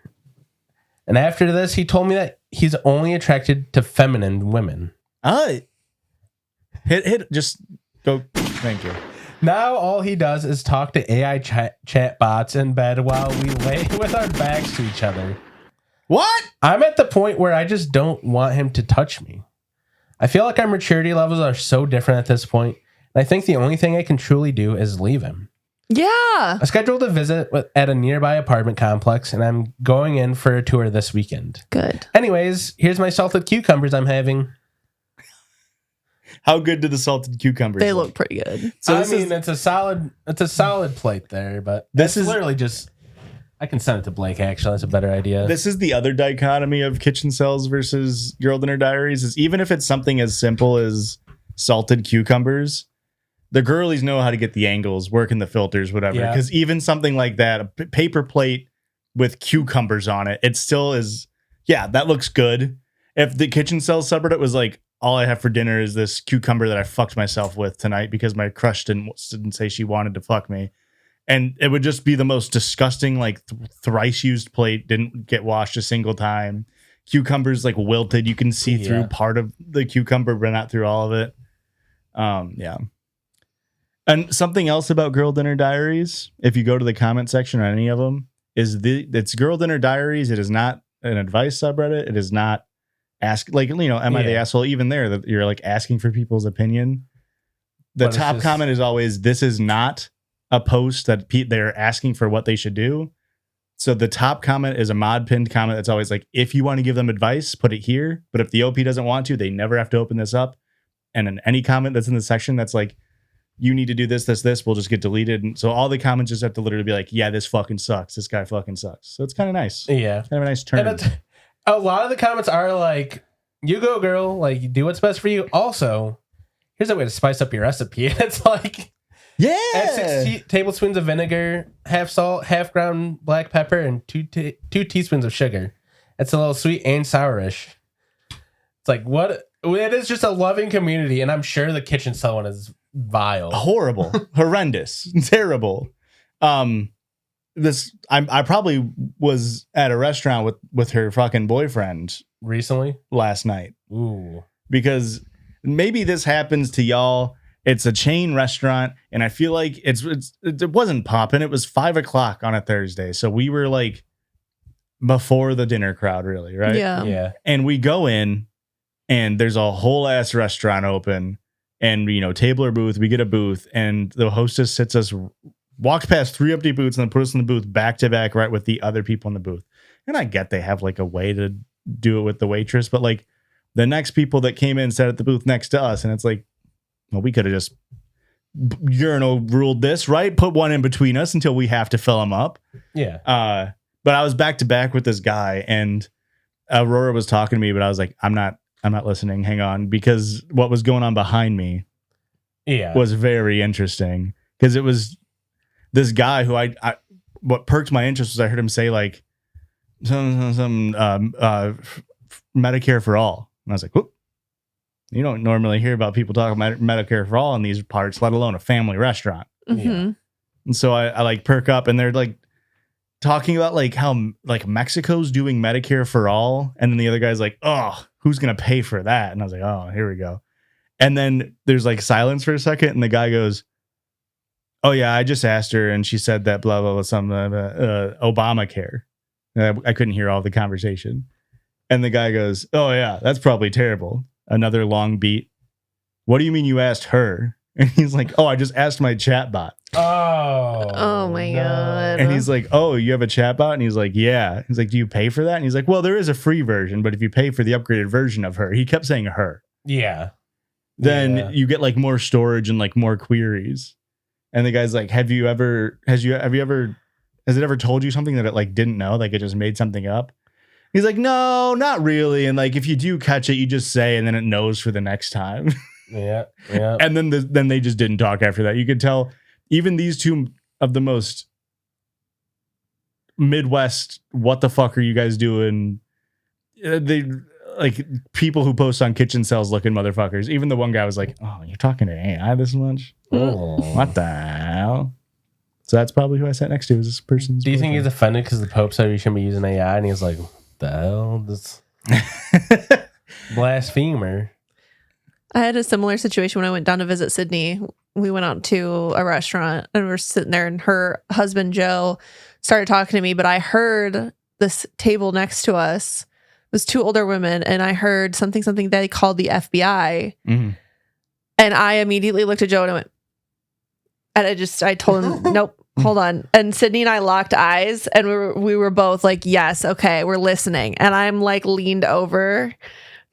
And after this, he told me that he's only attracted to feminine women. Just go. Thank you. Now all he does is talk to AI chat bots in bed while we lay with our backs to each other. What? I'm at the point where I just don't want him to touch me. I feel like our maturity levels are so different at this point, and I think the only thing I can truly do is leave him. Yeah. I scheduled a visit at a nearby apartment complex, and I'm going in for a tour this weekend. Good. Anyways, here's my salted cucumbers I'm having. How good do the salted cucumbers They look pretty good. So it's a solid plate there, but this is literally just, I can send it to Blake, actually. That's a better idea. This is the other dichotomy of kitchen cells versus Girl Dinner Diaries, is even if it's something as simple as salted cucumbers, the girlies know how to get the angles, working the filters, whatever. Because even something like that, a paper plate with cucumbers on it, it still is, yeah, that looks good. If the kitchen cell subreddit was like, all I have for dinner is this cucumber that I fucked myself with tonight because my crush didn't say she wanted to fuck me. And it would just be the most disgusting, like thrice used plate, didn't get washed a single time. Cucumbers like wilted. You can see through part of the cucumber, but not through all of it. Yeah. And something else about Girl Dinner Diaries, if you go to the comment section on any of them, is it's Girl Dinner Diaries. It is not an advice subreddit. It is not ask, like, you know, am I the asshole? Even there, that you're like asking for people's opinion. The top comment is always, this is not a post that they're asking for what they should do. So the top comment is a mod pinned comment that's always like, if you want to give them advice, put it here. But if the OP doesn't want to, they never have to open this up. And then any comment that's in the section that's like, you need to do this, will just get deleted. And so all the comments just have to literally be like, yeah, this fucking sucks. This guy fucking sucks. So it's kind of nice. Yeah. It's kind of a nice turn. And a lot of the comments are like, you go, girl. Like, you do what's best for you. Also, here's a way to spice up your recipe. And it's like, add 6 tablespoons of vinegar, half salt, half ground black pepper, and 2 teaspoons of sugar. It's a little sweet and sourish. It's like, what? It is just a loving community, and I'm sure the kitchen someone is vile, horrible, horrendous, terrible. I probably was at a restaurant with her fucking boyfriend recently last night. Ooh, because maybe this happens to y'all. It's a chain restaurant, and I feel like it wasn't popping. It was 5 o'clock on a Thursday, so we were like before the dinner crowd, really, right? Yeah. And we go in, and there's a whole ass restaurant open, and table or booth. We get a booth, and the hostess walks past 3 empty booths, and then put us in the booth back to back, right with the other people in the booth. And I get they have like a way to do it with the waitress, but like the next people that came in sat at the booth next to us, and it's like, well, we could have just urinal ruled this, right? Put one in between us until we have to fill them up. Yeah. But I was back to back with this guy, and Aurora was talking to me, but I was like, I'm not listening. Hang on, because what was going on behind me, was very interesting. Because it was this guy who what perked my interest was I heard him say like some Medicare for all, and I was like, whoop. You don't normally hear about people talking about Medicare for all in these parts, let alone a family restaurant. Mm-hmm. Yeah. And so I like perk up, and they're like talking about like how like Mexico's doing Medicare for all. And then the other guy's like, oh, who's going to pay for that? And I was like, oh, here we go. And then there's like silence for a second. And the guy goes, oh yeah, I just asked her, and she said that blah, blah, blah, some Obamacare. I couldn't hear all the conversation. And the guy goes, oh yeah, that's probably terrible. Another long beat. What do you mean you asked her? And he's like, oh, I just asked my chatbot. Oh my God. And he's like, oh, you have a chatbot? And he's like, yeah. He's like, do you pay for that? And he's like, well, there is a free version, but if you pay for the upgraded version of her, he kept saying her. Yeah. Then you get like more storage and like more queries. And the guy's like, has it ever told you something that it like didn't know? Like it just made something up? He's like, no, not really. And like, if you do catch it, you just say, and then it knows for the next time. Yeah. Yeah. And then they just didn't talk after that. You could tell even these two of the most Midwest, what the fuck are you guys doing? They like people who post on kitchen cells looking motherfuckers. Even the one guy was like, oh, you're talking to AI this much? Oh. What the hell? So that's probably who I sat next to, is this person's. Do you think he's offended because the Pope said we shouldn't be using AI? And he's like, the hell, this blasphemer. I had a similar situation when I went down to visit Sydney. We went out to a restaurant and we were sitting there, and her husband Joe started talking to me, but I heard this table next to us was 2 older women, and I heard something they called the FBI. Mm-hmm. And I immediately looked at Joe and I went, and I told him, nope. Hold on. And Sydney and I locked eyes, and we were both like, yes, okay, we're listening. And I'm like leaned over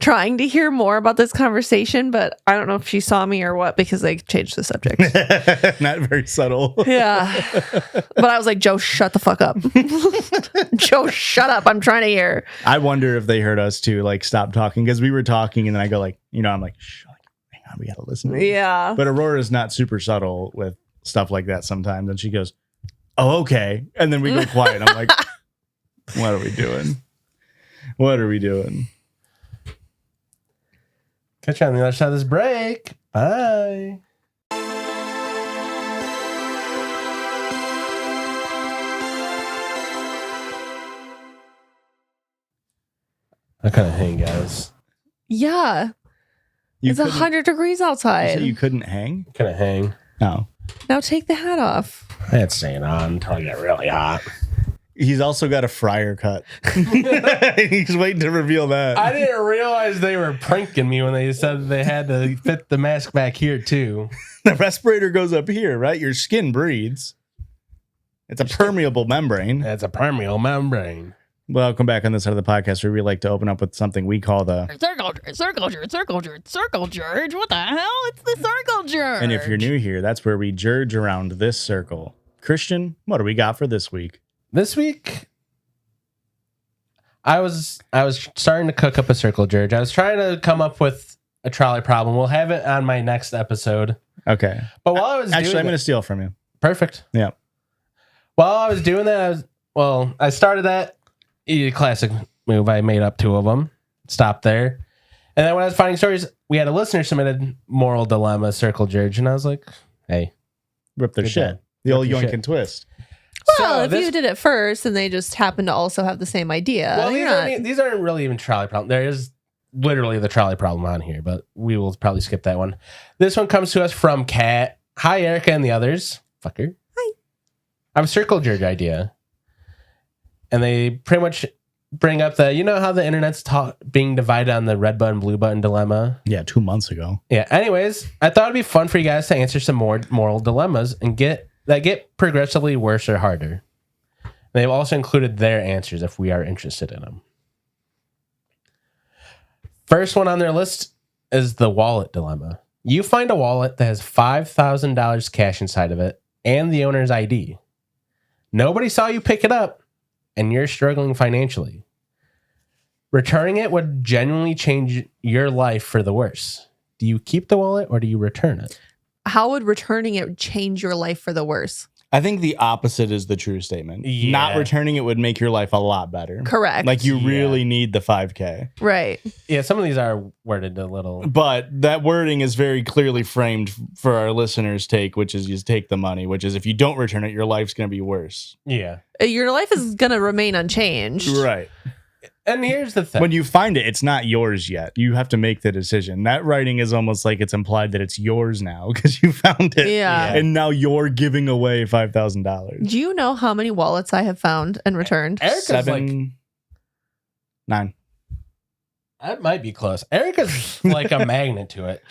trying to hear more about this conversation, but I don't know if she saw me or what, because they changed the subject. Not very subtle. Yeah. But I was like, Joe, shut the fuck up. Joe, shut up. I'm trying to hear. I wonder if they heard us too, like stop talking, because we were talking, and then I go like, I'm like, shh, hang on, we gotta listen to this. Yeah. But Aurora's not super subtle with stuff like that sometimes, and she goes, oh, okay. And then we go quiet. I'm like, what are we doing? Catch you on the other side of this break. Bye. I kind of hang, guys. Yeah. It's 100 degrees outside. So you couldn't hang? Kind of hang. No. Now take the hat off. I had staying on until I got really hot. He's also got a fryer cut. He's waiting to reveal that. I didn't realize they were pranking me when they said they had to fit the mask back here too. The respirator goes up here, right? Your skin breathes. It's a permeable membrane. It's a permeable membrane. Welcome back on this side of the podcast where we like to open up with something we call the Circle Judge. What the hell? It's the Circle Judge. And if you're new here, that's where we judge around this circle. Christian, what do we got for this week? This week, I was starting to cook up a circle judge. I was trying to come up with a trolley problem. We'll have it on my next episode. Okay. But while I was I'm going to steal from you. Perfect. Yeah. While I was doing that, I started that classic move. I made up 2 of them. Stopped there. And then when I was finding stories, we had a listener submitted moral dilemma, circle judge, and I was like, hey, rip their shit. The old yoink and twist. Well, if you did it first and they just happen to also have the same idea. Well, these aren't really even trolley problem. There is literally the trolley problem on here, but we will probably skip that one. This one comes to us from Kat. Hi, Erica and the others. Fucker. Hi. I have a circle judge idea. And they pretty much bring up you know how the internet's being divided on the red button, blue button dilemma? Yeah, 2 months ago. Yeah. Anyways, I thought it'd be fun for you guys to answer some more moral dilemmas and get progressively worse or harder. They've also included their answers if we are interested in them. First one on their list is the wallet dilemma. You find a wallet that has $5,000 cash inside of it and the owner's ID. Nobody saw you pick it up, and you're struggling financially. Returning it would genuinely change your life for the worse. Do you keep the wallet or do you return it? How would returning it change your life for the worse? I think the opposite is the true statement. Yeah. Not returning it would make your life a lot better. Correct. Like you really need the $5,000. Right. Yeah, some of these are worded a little. But that wording is very clearly framed for our listeners' take, which is you take the money, which is if you don't return it, your life's going to be worse. Yeah. Your life is going to remain unchanged. Right. And here's the thing. When you find it, it's not yours yet. You have to make the decision. That writing is almost like it's implied that it's yours now because you found it. Yeah. And now you're giving away $5,000. Do you know how many wallets I have found and returned? Erica's 7, 9. That might be close. Erica's like a magnet to it.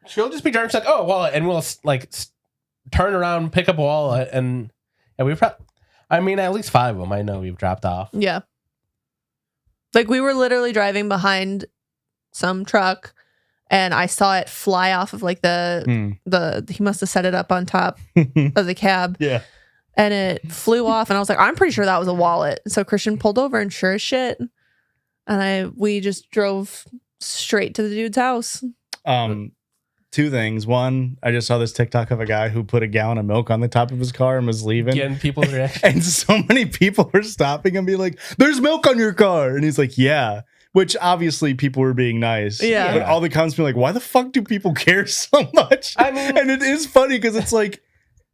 She'll just be driving. She's like, oh, wallet. And we'll turn around, pick up a wallet. And we've at least 5 of them I know we've dropped off. Yeah. Like we were literally driving behind some truck and I saw it fly off of like he must have set it up on top of the cab. Yeah. And it flew off and I was like, I'm pretty sure that was a wallet. So Christian pulled over and sure as shit. And we just drove straight to the dude's house. 2 things. One, I just saw this TikTok of a guy who put a gallon of milk on the top of his car and was leaving. Getting people's reaction. And so many people were stopping and being like, there's milk on your car. And he's like, yeah. Which obviously people were being nice. Yeah. But all the comments were like, why the fuck do people care so much? I mean, and it is funny because it's like,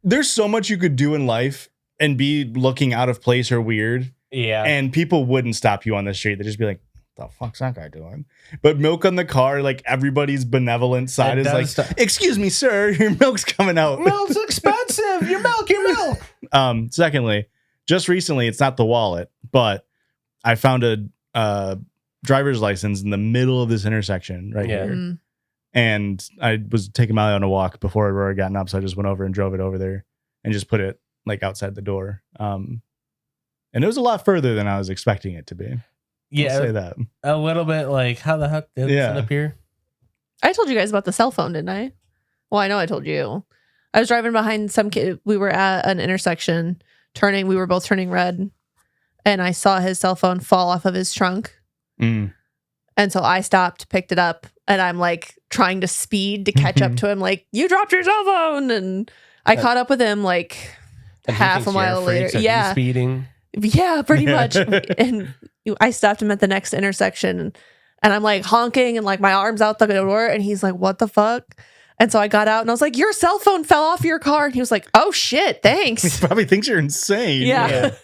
there's so much you could do in life and be looking out of place or weird. Yeah. And people wouldn't stop you on the street. They'd just be like, the fuck's that guy doing? But milk on the car, like everybody's benevolent side is like, excuse me, sir, your milk's coming out. Milk's expensive. Your milk. Secondly, just recently, it's not the wallet, but I found a driver's license in the middle of this intersection right here. Mm-hmm. And I was taking Molly on a walk before I'd already gotten up, so I just went over and drove it over there and just put it like outside the door. And it was a lot further than I was expecting it to be. Yeah, I'll say that. A little bit like, how the heck did it end up here? I told you guys about the cell phone, didn't I? Well, I know I told you. I was driving behind some kid. We were at an intersection turning. We were both turning red. And I saw his cell phone fall off of his trunk. Mm. And so I stopped, picked it up. And I'm like trying to speed to catch up to him. Like, you dropped your cell phone. And I caught up with him like half a mile later. Yeah. Speeding. Yeah, pretty much. And I stopped him at the next intersection and I'm like honking and like my arms out the door and he's like, what the fuck? And so I got out and I was like, your cell phone fell off your car. And he was like, oh shit, thanks. He probably thinks you're insane. Yeah.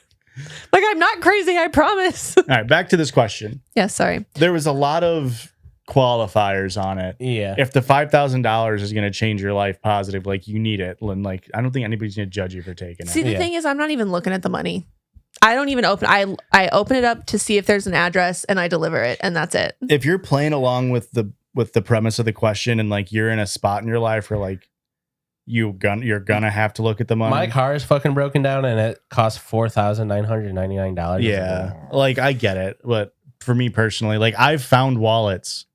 Like, I'm not crazy, I promise. All right, back to this question. Yeah, sorry. There was a lot of qualifiers on it. Yeah. If the $5,000 is going to change your life positive, like you need it. And like, I don't think anybody's going to judge you for taking it. See, the thing is, I'm not even looking at the money. I don't even open. I open it up to see if there's an address and I deliver it and that's it. If you're playing along with the premise of the question and like you're in a spot in your life where like you're gonna have to look at the money. My car is fucking broken down and it costs $4,999. Yeah, like I get it, but for me personally, like I've found wallets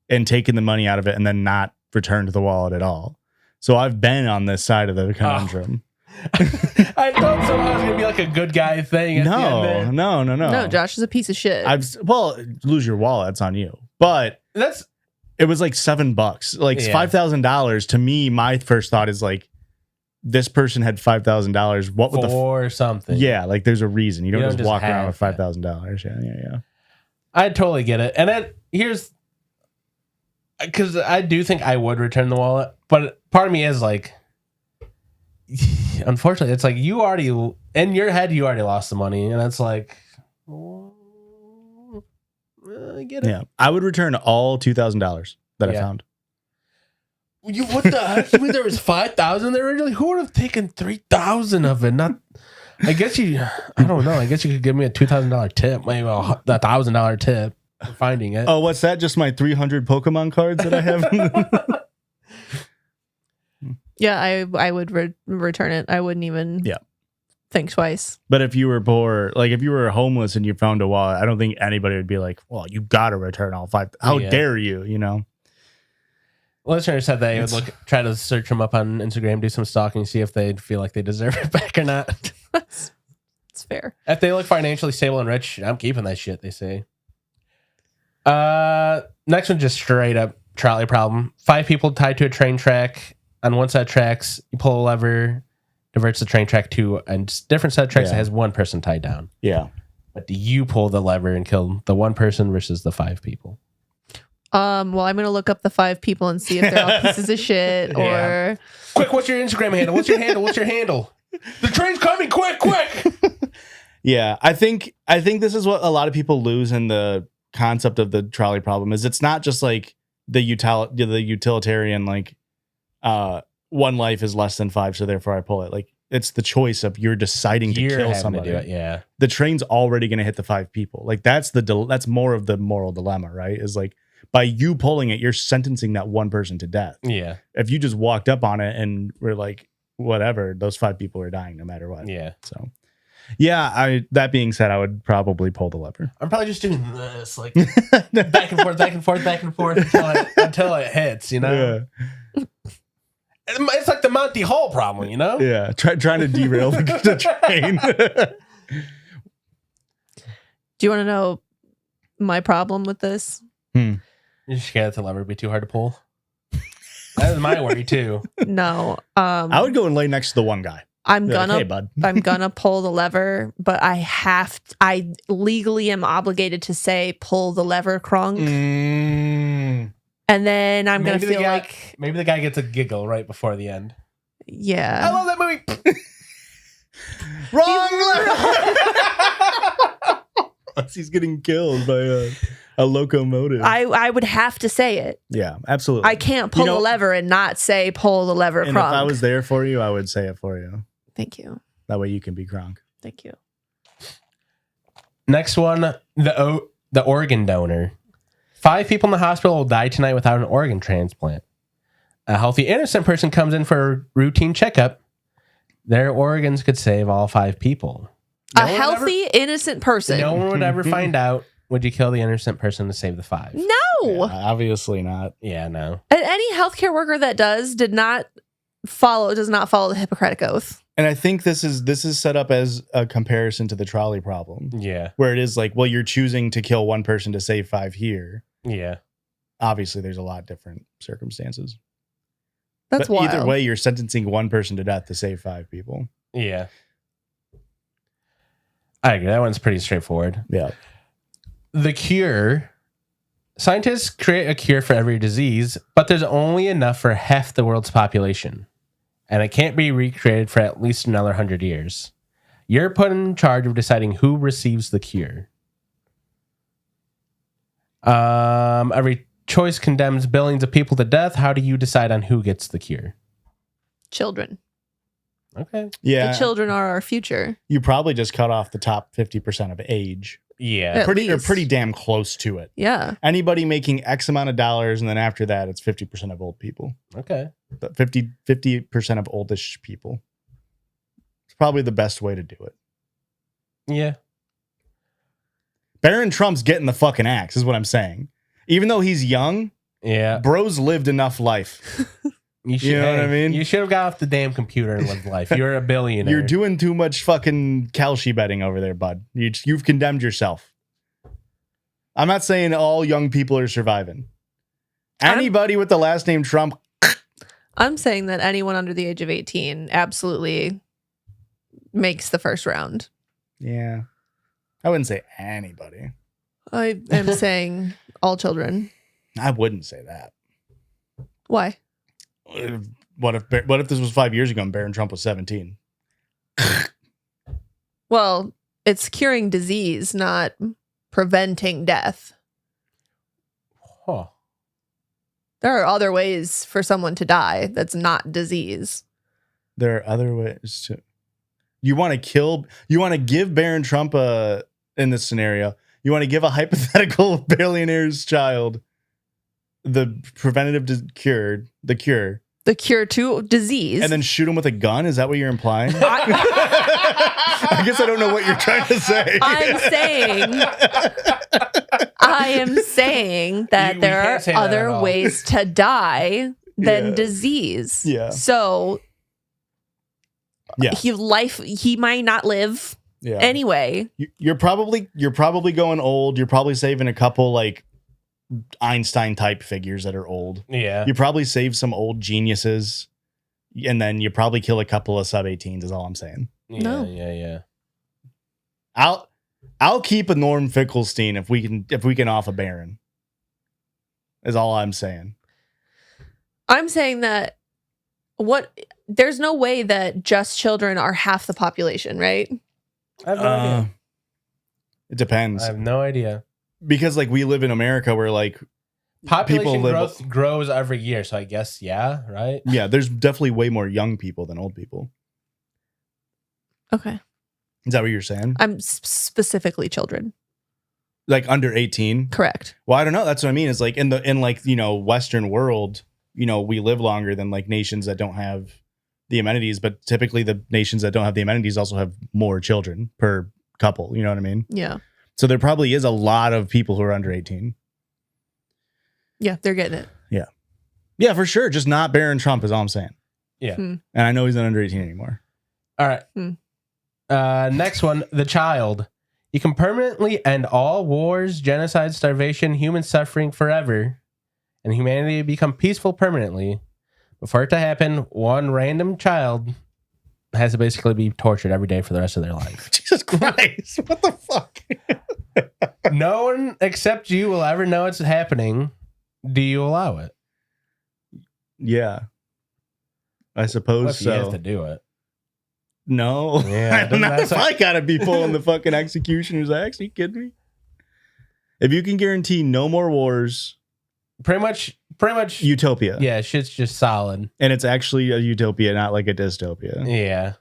and taken the money out of it and then not returned the wallet at all. So I've been on this side of the conundrum. I thought somehow it was gonna be like a good guy thing. No. No, Josh is a piece of shit. Lose your wallet, it's on you. But it was like $7. Like $5,000 to me, my first thought is like this person had $5,000. What would for something? Yeah, like there's a reason. You don't just walk around with $5,000. Yeah. I totally get it. And here's because I do think I would return the wallet, but part of me is like, unfortunately, it's like you already in your head you already lost the money, and it's like, I get it. Yeah, I would return all $2,000 that I found. What the heck? You mean there was 5,000 there originally? Who would have taken 3,000 of it? Not. I guess I don't know. I guess you could give me a $2,000 tip, maybe a $1,000 tip for finding it. Oh, what's that? Just my 300 Pokemon cards that I have? Yeah, I would return it. I wouldn't even think twice. But if you were poor, like if you were homeless and you found a wallet, I don't think anybody would be like, well, you got to return all 5. How dare you, you know? Listener said they would try to search them up on Instagram, do some stalking, see if they feel like they deserve it back or not. That's fair. If they look financially stable and rich, I'm keeping that shit, they say. Next one, just straight up trolley problem. 5 people tied to a train track. On one set of tracks, you pull a lever, diverts the train track to a different set of tracks that has one person tied down. Yeah. But do you pull the lever and kill the one person versus the 5 people? Well, I'm gonna look up the 5 people and see if they're all pieces of shit or. Quick, what's your Instagram handle? What's your handle? What's your handle? The train's coming! Quick! Yeah, I think this is what a lot of people lose in the concept of the trolley problem. Is it's not just like the utilitarian like one life is less than 5, so therefore I pull it. Like it's the choice of you're deciding to kill somebody. To do it, yeah, the train's already going to hit the 5 people. Like that's more of the moral dilemma, right? Is like. By you pulling it, you're sentencing that one person to death. Yeah. If you just walked up on it and were like, whatever, those 5 people are dying no matter what. Yeah. So, yeah, that being said, I would probably pull the lever. I'm probably just doing this, like back and forth until it hits, you know? Yeah. It's like the Monty Hall problem, you know? Yeah. Trying to derail the train. Do you want to know my problem with this? You're scared that the lever would be too hard to pull? That is my worry too. No. I would go and lay next to the one guy. I'm You're gonna like, hey, bud. I'm gonna pull the lever, but I legally am obligated to say pull the lever, Kronk. And then I'm gonna feel like maybe the guy gets a giggle right before the end. Yeah. I love that movie. Wrong. He's getting killed by a locomotive. I would have to say it. Yeah, absolutely. I can't pull the lever and not say pull the lever, and Kronk. if I was there for you, I would say it for you. Thank you. That way you can be Kronk. Thank you. Next one, the organ donor. 5 people in the hospital will die tonight without an organ transplant. A healthy, innocent person comes in for a routine checkup. Their organs could save all 5 people. A healthy, innocent person. No one would ever find out. Would you kill the innocent person to save the 5? No. Yeah, obviously not. Yeah, no. And any healthcare worker that does not follow the Hippocratic Oath. And I think this is set up as a comparison to the trolley problem. Yeah. Where it is like, well, you're choosing to kill one person to save 5 here. Yeah. Obviously, there's a lot different circumstances. That's but wild. Either way, you're sentencing one person to death to save 5 people. Yeah. I agree. That one's pretty straightforward. Yeah. The cure. Scientists create a cure for every disease, but there's only enough for half the world's population. And it can't be recreated for at least another 100 years. You're put in charge of deciding who receives the cure. Every choice condemns billions of people to death. How do you decide on who gets the cure? Children. Okay. Yeah. The children are our future. You probably just cut off the top 50% of age. Yeah. Pretty damn close to it. Yeah. Anybody making X amount of dollars, and then after that, it's 50% of old people. Okay. 50% of oldish people. It's probably the best way to do it. Yeah. Barron Trump's getting the fucking axe, is what I'm saying. Even though he's young, yeah, bro's lived enough life. You know what I mean? You should have got off the damn computer and lived life. You're a billionaire. You're doing too much fucking Kalshi betting over there, bud. You've condemned yourself. I'm not saying all young people are surviving. Anybody with the last name Trump. I'm saying that anyone under the age of 18 absolutely makes the first round. Yeah. I wouldn't say anybody. I am saying all children. I wouldn't say that. Why? What if this was 5 years ago and Barron Trump was 17? Well, it's curing disease, not preventing death. Huh. There are other ways for someone to die that's not disease. There are other ways to. You want to give Barron Trump in this scenario, you want to give a hypothetical billionaire's child the cure. The cure to disease. And then shoot him with a gun? Is that what you're implying? I guess I don't know what you're trying to say. I am saying that there are other ways to die than disease. Yeah. So he might not live anyway. You're probably going old. You're probably saving a couple like Einstein type figures that are old. Yeah. You probably save some old geniuses, and then you probably kill a couple of sub-18s is all I'm saying. Yeah. I'll keep a Norm Finkelstein if we can off a Barron. Is all I'm saying. I'm saying that there's no way that just children are half the population, right? I have no idea. It depends. I have no idea. Because like we live in America where like population growth grows every year, so I guess right? Yeah, there's definitely way more young people than old people. Okay. Is that what you're saying? I'm specifically children. Like under 18? Correct. Well, I don't know. That's what I mean. Is like in Western world, we live longer than like nations that don't have the amenities, but typically the nations that don't have the amenities also have more children per couple. You know what I mean? Yeah. So there probably is a lot of people who are under 18. Yeah, they're getting it. Yeah. Yeah, for sure. Just not Barron Trump is all I'm saying. Yeah. And I know he's not under 18 anymore. All right. Next one, the child. You can permanently end all wars, genocide, starvation, human suffering forever, and humanity become peaceful permanently. But for it to happen, one random child has to basically be tortured every day for the rest of their life. Jesus Christ. What the fuck? No one except you will ever know it's happening. Do you allow it? Yeah. I suppose so. You have to do it. No. Yeah, not if I gotta be pulling the fucking executioner's axe. Are you kidding me? If you can guarantee no more wars, pretty much utopia. Yeah, shit's just solid. And it's actually a utopia, not like a dystopia. Yeah.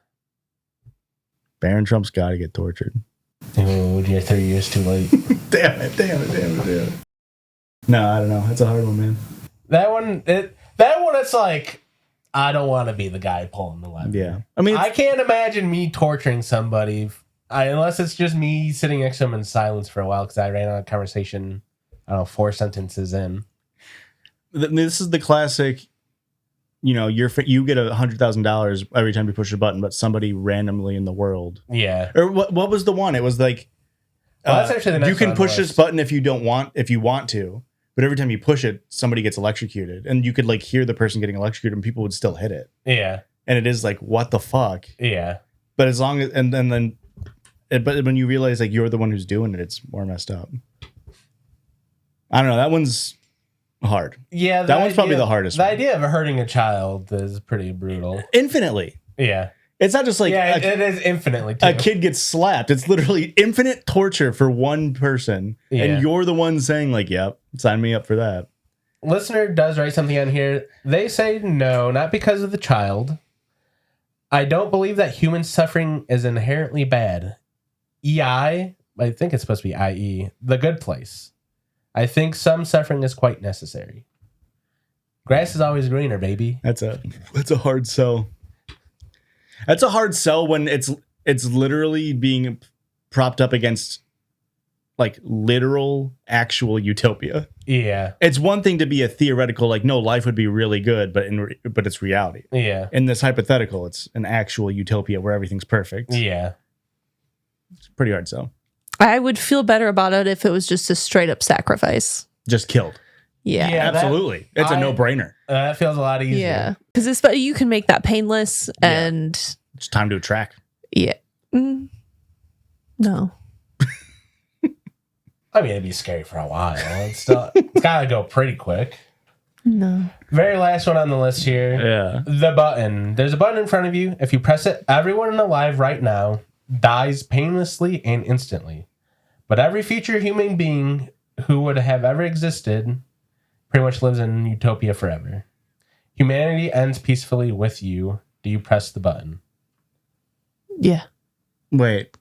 Barron Trump's gotta get tortured. Dude, you're 3 years too late. Damn it. No, I don't know. It's a hard one, man. That one, it's like, I don't want to be the guy pulling the lever. Yeah. I mean, I can't imagine me torturing somebody unless it's just me sitting next to them in silence for a while because I ran on a conversation, I don't know, 4 sentences in. This is the classic, you get $100,000 every time you push a button, but somebody randomly in the world. Yeah. Or what was the one? It was like, that's actually the next you can one push this button if you want to. But every time you push it, somebody gets electrocuted. And you could like hear the person getting electrocuted and people would still hit it. Yeah. And it is like, what the fuck? Yeah. But as long as, but when you realize like you're the one who's doing it, it's more messed up. I don't know. That one's hard. Yeah. That one's probably the hardest one. The idea of hurting a child is pretty brutal. Infinitely. Yeah. It's not just like it is infinitely too. A kid gets slapped. It's literally infinite torture for one person, and you're the one saying like, "Yep, sign me up for that." Listener does write something on here. They say no, not because of the child. I don't believe that human suffering is inherently bad. I think it's supposed to be IE, the good place. I think some suffering is quite necessary. Grass is always greener, baby. That's a hard sell. That's a hard sell when it's literally being propped up against like literal actual utopia. Yeah. It's one thing to be a theoretical like no, life would be really good, but it's reality. Yeah. In this hypothetical, it's an actual utopia where everything's perfect. Yeah. It's a pretty hard sell. I would feel better about it if it was just a straight up sacrifice. Just killed. Yeah. Absolutely. It's a no-brainer. That feels a lot easier. Yeah. Because you can make that painless and... It's time to track. Yeah. No. I mean, it'd be scary for a while. It's got to go pretty quick. No. Very last one on the list here. Yeah. The button. There's a button in front of you. If you press it, everyone alive right now dies painlessly and instantly. But every future human being who would have ever existed pretty much lives in utopia forever. Humanity ends peacefully with you. Do you press the button? Yeah. Wait.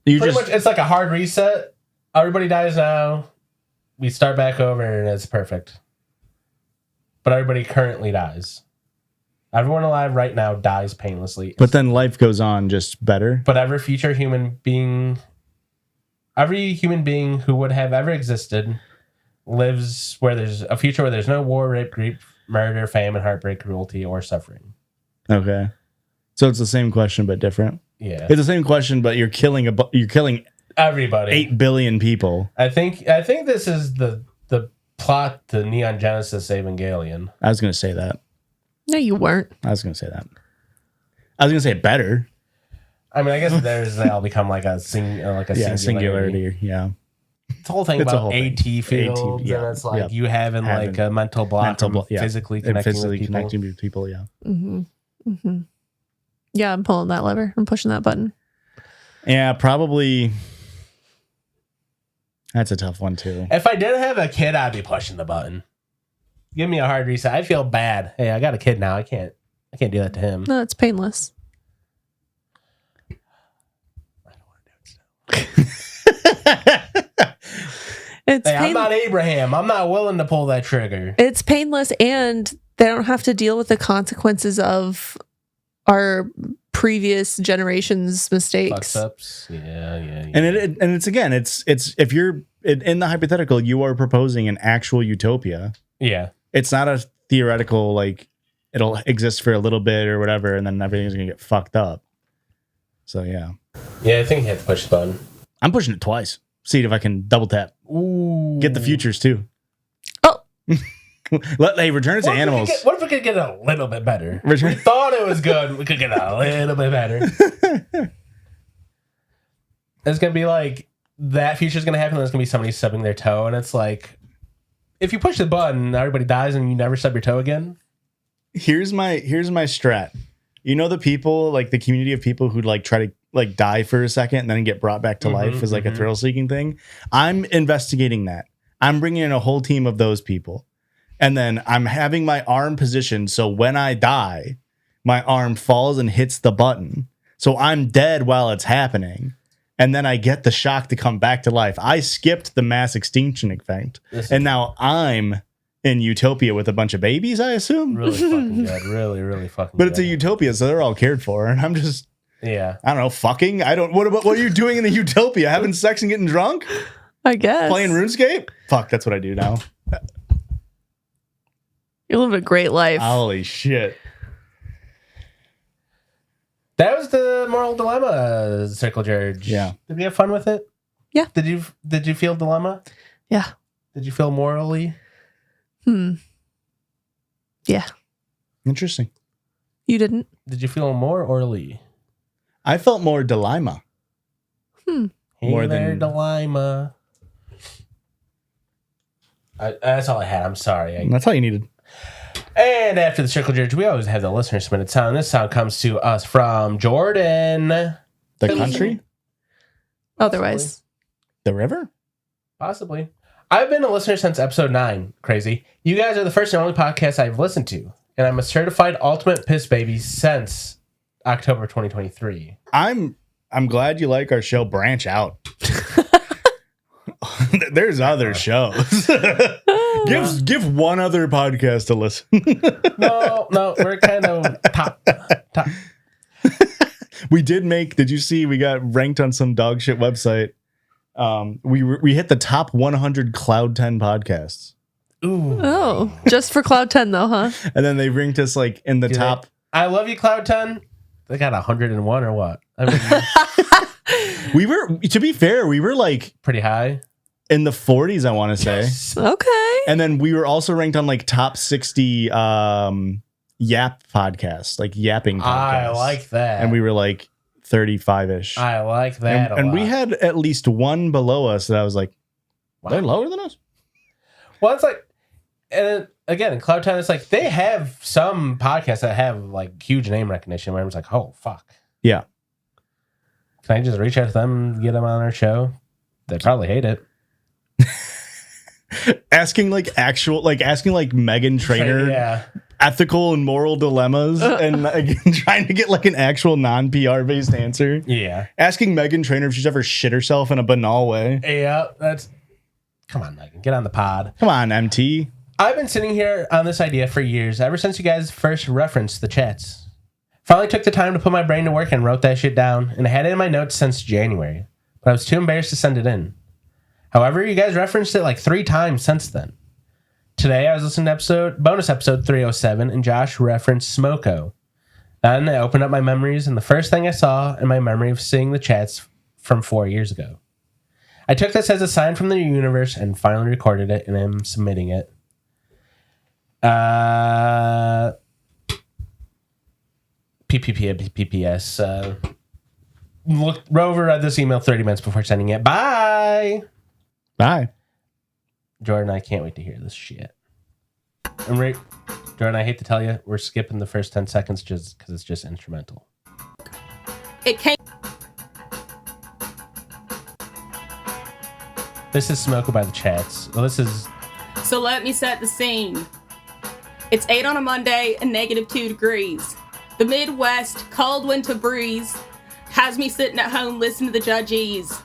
Pretty much, it's like a hard reset. Everybody dies now. We start back over and it's perfect. But everybody currently dies. Everyone alive right now dies painlessly. But then life goes on just better. But every human being who would have ever existed lives where there's a future where there's no war, rape, grief, murder, famine, heartbreak, cruelty, or suffering. Okay. So it's the same question but different. Yeah. It's the same question, but you're killing everybody. 8 billion people. I think this is the plot to Neon Genesis Evangelion. I was going to say that. No, you weren't. I was going to say that. I was going to say it better. I mean, I guess they all become like a singularity. Yeah. It's the whole thing about AT fields, and it's like you having like a mental block physically connecting with people. Yeah. Mm-hmm. Mm-hmm. Yeah, I'm pulling that lever. I'm pushing that button. Yeah, probably. That's a tough one too. If I didn't have a kid, I'd be pushing the button. Give me a hard reset. I feel bad. Hey, I got a kid now. I can't do that to him. No, it's painless. I don't want to do it still. I'm not Abraham. I'm not willing to pull that trigger. It's painless, and they don't have to deal with the consequences of our previous generations' mistakes. Fuck-ups. Yeah. And it's again, it's if you're in the hypothetical, you are proposing an actual utopia. Yeah. It's not a theoretical, like it'll exist for a little bit or whatever, and then everything's gonna get fucked up. So yeah. Yeah, I think you have to push the button. I'm pushing it twice. See if I can double tap. Ooh. Get the futures too. Oh. Return it to animals. What if we could get a little bit better? We thought it was good. We could get a little bit better. It's going to be like, that future's going to happen. There's going to be somebody stubbing their toe. And it's like, if you push the button, everybody dies and you never stub your toe again. Here's my strat. You know the people, like the community of people who like try to like die for a second and then get brought back to life as like a thrill-seeking thing? I'm investigating that. I'm bringing in a whole team of those people. And then I'm having my arm positioned so when I die, my arm falls and hits the button. So I'm dead while it's happening. And then I get the shock to come back to life. I skipped the mass extinction event. And now I'm in utopia with a bunch of babies, I assume. Really fucking good. Really fucking But good. it's a utopia, so they're all cared for. And I'm just, I don't know, fucking. What are you doing in the utopia? Having sex and getting drunk? I guess. Playing RuneScape? Fuck, that's what I do now. You're living a great life. Holy shit. That was the moral dilemma, Circle Judge. Yeah. Did we have fun with it? Yeah. Did you feel dilemma? Yeah. Did you feel morally? Yeah. Interesting. You didn't? Did you feel more orally? I felt more dilemma. Hey More there, than dilemma. That's all I had. I'm sorry. That's all you needed. And after the Circle Judge, we always have the listener submitted sound. This sound comes to us from Jordan. The country? Otherwise. The river? Possibly. I've been a listener since episode 9. Crazy. You guys are the first and only podcast I've listened to. And I'm a certified ultimate piss baby since October 2023. I'm glad you like our show. Branch out. There's other shows. Give one other podcast to listen. No, we're kind of top. Did you see we got ranked on some dog shit website? We hit the top 100 Cloud 10 podcasts. Ooh. Oh, just for Cloud 10 though, huh? And then they ranked us like in the top. I love you, Cloud 10. They got 101 or what? I mean, to be fair, we were like pretty high. In the 40s, I want to say. Yes. Okay. And then we were also ranked on like top 60 yap podcasts, like yapping podcasts. I like that. And we were like 35-ish. I like that. And we had at least one below us that I was like, wow. They're lower than us? Well, it's like, And again, in Cloud 10, it's like they have some podcasts that have like huge name recognition where it's like, oh, fuck. Yeah. Can I just reach out to them and get them on our show? They probably hate it. asking like Meghan Trainor ethical and moral dilemmas and trying to get like an actual non-PR based answer. Yeah. Asking Meghan Trainor if she's ever shit herself in a banal way. Yeah, come on, Megan, get on the pod. Come on, MT. I've been sitting here on this idea for years, ever since you guys first referenced the chats. Finally took the time to put my brain to work and wrote that shit down, and I had it in my notes since January, but I was too embarrassed to send it in. However, you guys referenced it like 3 times since then. Today, I was listening to bonus episode 307, and Josh referenced Smoko. Then I opened up my memories, and the first thing I saw in my memory was seeing the chats from 4 years ago. I took this as a sign from the universe and finally recorded it, and I'm submitting it. PPS. Rover read this email 30 minutes before sending it. Bye. Jordan, I can't wait to hear this shit. Jordan, I hate to tell you, we're skipping the first 10 seconds just because it's just instrumental. It came. This is Smoko by the chats. Well, this is... So let me set the scene. It's 8 on a Monday and -2 degrees. The Midwest cold winter breeze has me sitting at home listening to the Judgies.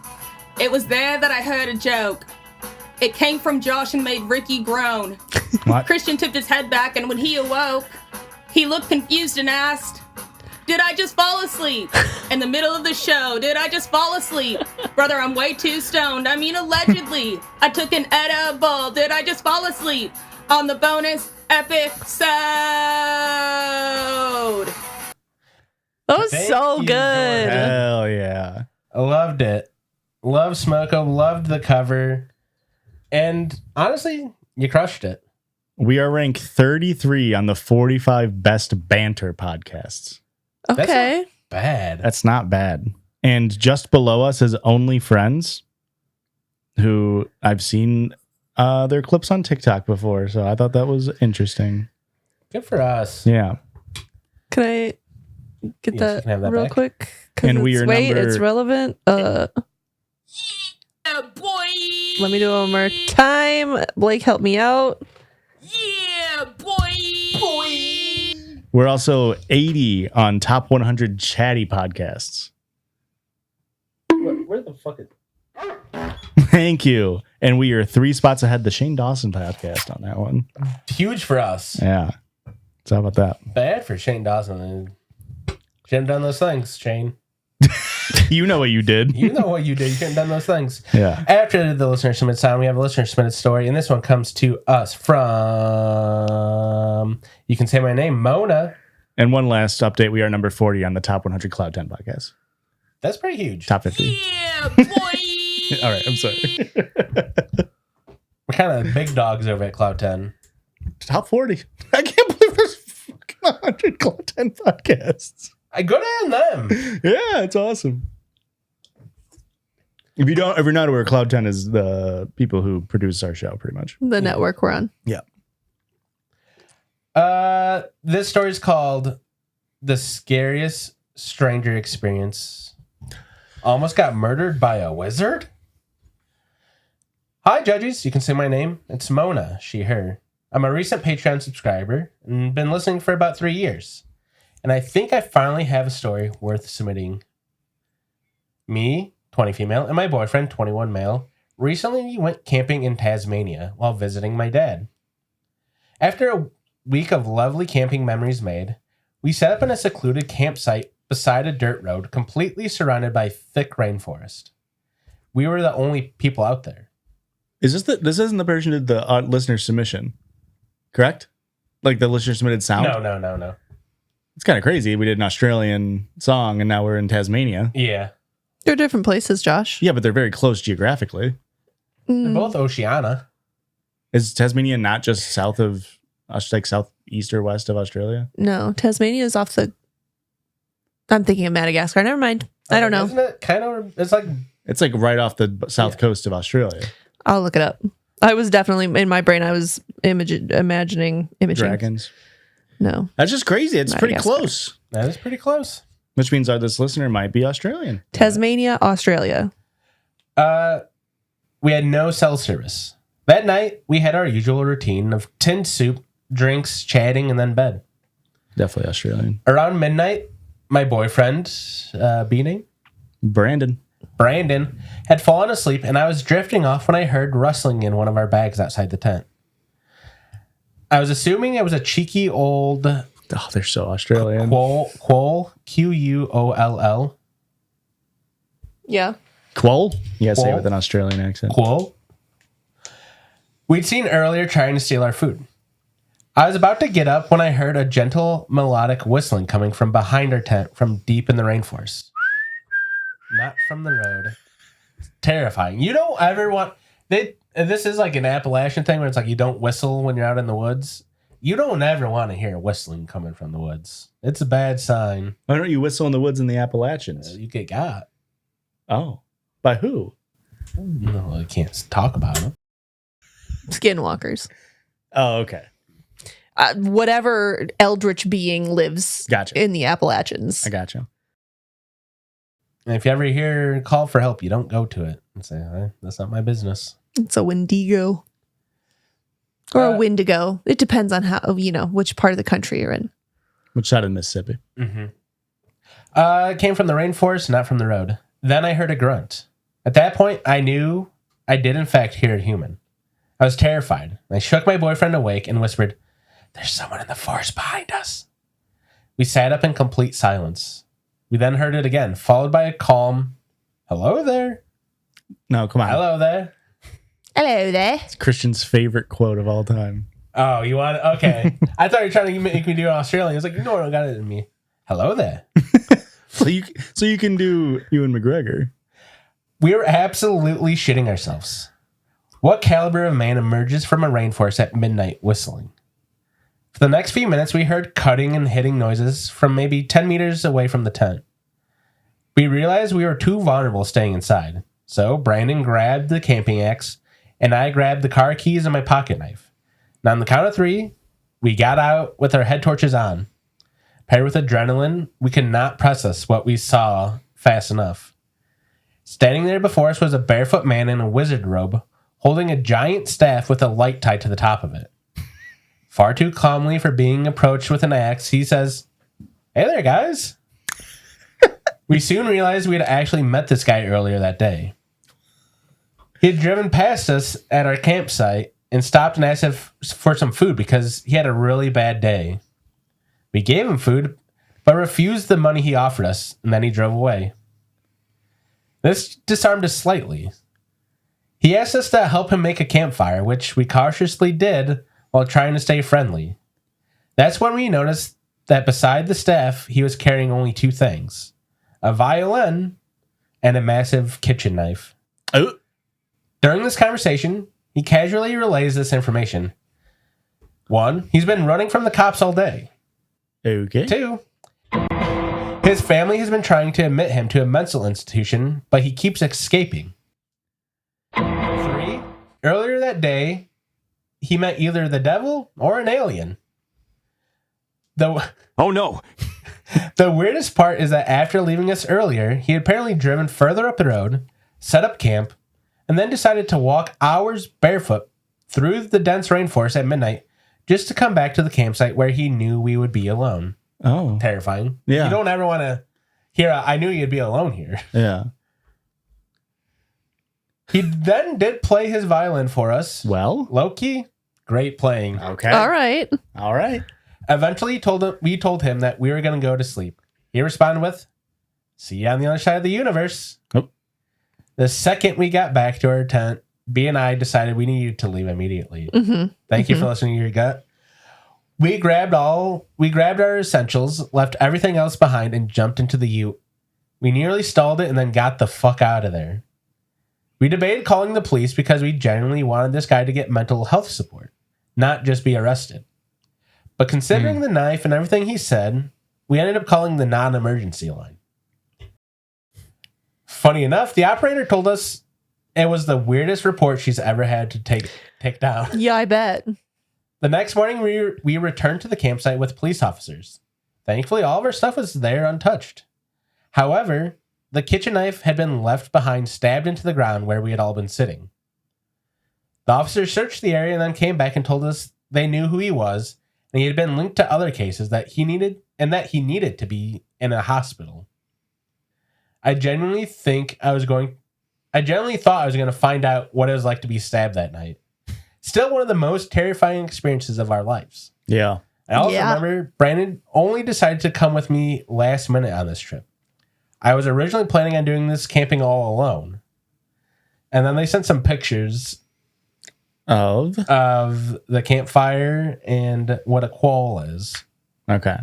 It was there that I heard a joke. It came from Josh and made Ricky groan. What? Christian tipped his head back, and when he awoke, he looked confused and asked, "Did I just fall asleep?" In the middle of the show, did I just fall asleep? Brother, I'm way too stoned. I mean, allegedly. I took an edible. Did I just fall asleep? On the bonus episode. That was so good. Hell yeah. I loved it. Loved Smoko. Loved the cover. And honestly, you crushed it. We are ranked 33 on the 45 best banter podcasts. Okay. That's not bad. That's not bad. And just below us is Only Friends, who I've seen their clips on TikTok before. So I thought that was interesting. Good for us. Yeah. Can I get Yes, you can have that real back. quick? And we are it's relevant. Yeah, boy. Let me do it one more time. Blake, help me out. Yeah, boy. We're also 80 on top 100 chatty podcasts. Where the fuck is... Thank you. And we are 3 spots ahead the Shane Dawson podcast on that one. Huge for us. Yeah. So how about that? Bad for Shane Dawson. Shouldn't have done those things, Shane. You know what you did. You know what you did. You shouldn't have done those things. Yeah. After the listener submit sound, we have a listener submitted story, and this one comes to us from, you can say my name, Mona. And one last update. We are number 40 on the top 100 Cloud 10 podcasts. That's pretty huge. Top 50. Yeah, boy. All right. I'm sorry. We're kind of big dogs over at Cloud 10. Top 40. I can't believe there's fucking 100 Cloud 10 podcasts. I go down them. Yeah, it's awesome. If you're not aware, Cloud 10 is the people who produce our show, pretty much. The network we're on. Yeah. This story is called "The Scariest Stranger Experience." Almost got murdered by a wizard. Hi, Judgies. You can say my name. It's Mona, she, her. I'm a recent Patreon subscriber and been listening for about 3 years. And I think I finally have a story worth submitting. Me, 20 female, and my boyfriend, 21 male, recently went camping in Tasmania while visiting my dad. After a week of lovely camping memories made, we set up in a secluded campsite beside a dirt road completely surrounded by thick rainforest. We were the only people out there. This isn't the person who did the listener submission, correct? Like the listener submitted sound? No. It's kind of crazy. We did an Australian song and now we're in Tasmania. Yeah. They're different places, Josh. Yeah, but they're very close geographically. They're both Oceania. Is Tasmania not just south of, like southeast or west of Australia? No, Tasmania is off the... I'm thinking of Madagascar. Never mind. I don't know. Isn't it kind of... It's like right off the south coast of Australia. I'll look it up. I was definitely in my brain. I was imagining imaging Dragons. No, that's just crazy. It's pretty close. That is pretty close. Which means this listener might be Australian. Tasmania, Australia. We had no cell service. That night, we had our usual routine of tinned soup, drinks, chatting, and then bed. Definitely Australian. Around midnight, my boyfriend, Brandon, had fallen asleep, and I was drifting off when I heard rustling in one of our bags outside the tent. I was assuming it was a cheeky old... Oh, they're so Australian. Quoll, Quoll. Yeah. Quoll? You gotta say it with an Australian accent. Quoll. We'd seen earlier trying to steal our food. I was about to get up when I heard a gentle melodic whistling coming from behind our tent from deep in the rainforest. Not from the road. It's terrifying. You don't ever want... This is like an Appalachian thing where it's like you don't whistle when you're out in the woods. You don't ever want to hear whistling coming from the woods. It's a bad sign. Why don't you whistle in the woods in the Appalachians? You get got. Oh. By who? No, I can't talk about them. Skinwalkers. Oh, okay. Whatever eldritch being lives in the Appalachians. I gotcha. And if you ever hear a call for help, you don't go to it and say, that's not my business. It's a Wendigo. Or a Wendigo. It depends on how, which part of the country you're in. Which side of Mississippi? Mm-hmm. It came from the rainforest, not from the road. Then I heard a grunt. At that point, I knew I did in fact hear a human. I was terrified. I shook my boyfriend awake and whispered, "There's someone in the forest behind us." We sat up in complete silence. We then heard it again, followed by a calm, "Hello there." No, come on. Hello there. Hello there. It's Christian's favorite quote of all time. Oh, you want it? Okay. I thought you were trying to make me do an Australian. I was like, you know what? I got it in me. Hello there. So you can do Ewan McGregor. We were absolutely shitting ourselves. What caliber of man emerges from a rainforest at midnight whistling? For the next few minutes, we heard cutting and hitting noises from maybe 10 meters away from the tent. We realized we were too vulnerable staying inside. So Brandon grabbed the camping axe, and I grabbed the car keys and my pocket knife. Now, on the count of 3, we got out with our head torches on. Paired with adrenaline, we could not process what we saw fast enough. Standing there before us was a barefoot man in a wizard robe, holding a giant staff with a light tied to the top of it. Far too calmly for being approached with an axe, he says, "Hey there, guys." We soon realized we had actually met this guy earlier that day. He had driven past us at our campsite and stopped and asked for some food because he had a really bad day. We gave him food, but refused the money he offered us, and then he drove away. This disarmed us slightly. He asked us to help him make a campfire, which we cautiously did while trying to stay friendly. That's when we noticed that beside the staff, he was carrying only 2 things: a violin and a massive kitchen knife. Oh. During this conversation, he casually relays this information. 1, he's been running from the cops all day. Okay. 2, his family has been trying to admit him to a mental institution, but he keeps escaping. 3, earlier that day, he met either the devil or an alien. Oh no. The weirdest part is that after leaving us earlier, he had apparently driven further up the road, set up camp, and then decided to walk hours barefoot through the dense rainforest at midnight just to come back to the campsite where he knew we would be alone. Oh. Terrifying. Yeah. You don't ever want to hear, "I knew you'd be alone here." Yeah. He then did play his violin for us. Well. Low-key, great playing. Okay. All right. All right. Eventually, we told him that we were going to go to sleep. He responded with, "See you on the other side of the universe." Oh. The second we got back to our tent, B and I decided we needed to leave immediately. Mm-hmm. Thank you for listening to your gut. We grabbed our essentials, left everything else behind, and jumped into the ute. We nearly stalled it and then got the fuck out of there. We debated calling the police because we genuinely wanted this guy to get mental health support, not just be arrested. But considering the knife and everything he said, we ended up calling the non-emergency line. Funny enough, the operator told us It was the weirdest report she's ever had to take down. Yeah, I bet. The next morning, we returned to the campsite with police officers. Thankfully, all of our stuff was there untouched. However, the kitchen knife had been left behind, stabbed into the ground where we had all been sitting. The officers searched the area and then came back and told us they knew who he was, and he had been linked to other cases that he needed to be in a hospital. I genuinely thought I was going to find out what it was like to be stabbed that night. Still one of the most terrifying experiences of our lives. Yeah. I also remember Brandon only decided to come with me last minute on this trip. I was originally planning on doing this camping all alone. And then they sent some pictures of the campfire and what a quoll is. Okay.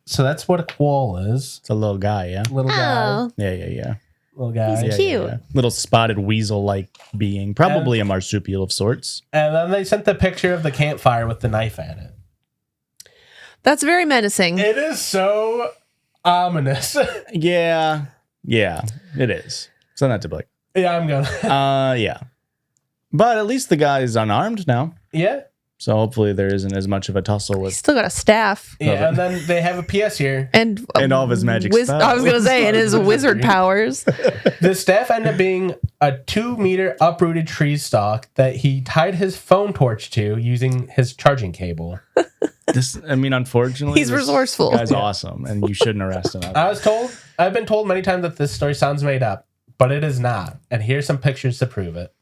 So that's what a quoll is. It's a little guy, yeah? Little guy. Yeah. Little guy. He's cute. Yeah. Little spotted weasel-like being. Probably a marsupial of sorts. And then they sent the picture of the campfire with the knife at it. That's very menacing. It is so ominous. Yeah, it is. So not to blame. Yeah, I'm gonna. Yeah. But at least the guy is unarmed now. Yeah. So hopefully there isn't as much of a tussle He's with. still got a staff. Yeah, and then they have a PS here. And all of his magic spells. I was going to say, and his wizard powers. The staff ended up being a 2-meter uprooted tree stalk that he tied his phone torch to using his charging cable. Unfortunately, he's resourceful. This guy's awesome, and you shouldn't arrest him. I've been told many times that this story sounds made up, but it is not. And here's some pictures to prove it.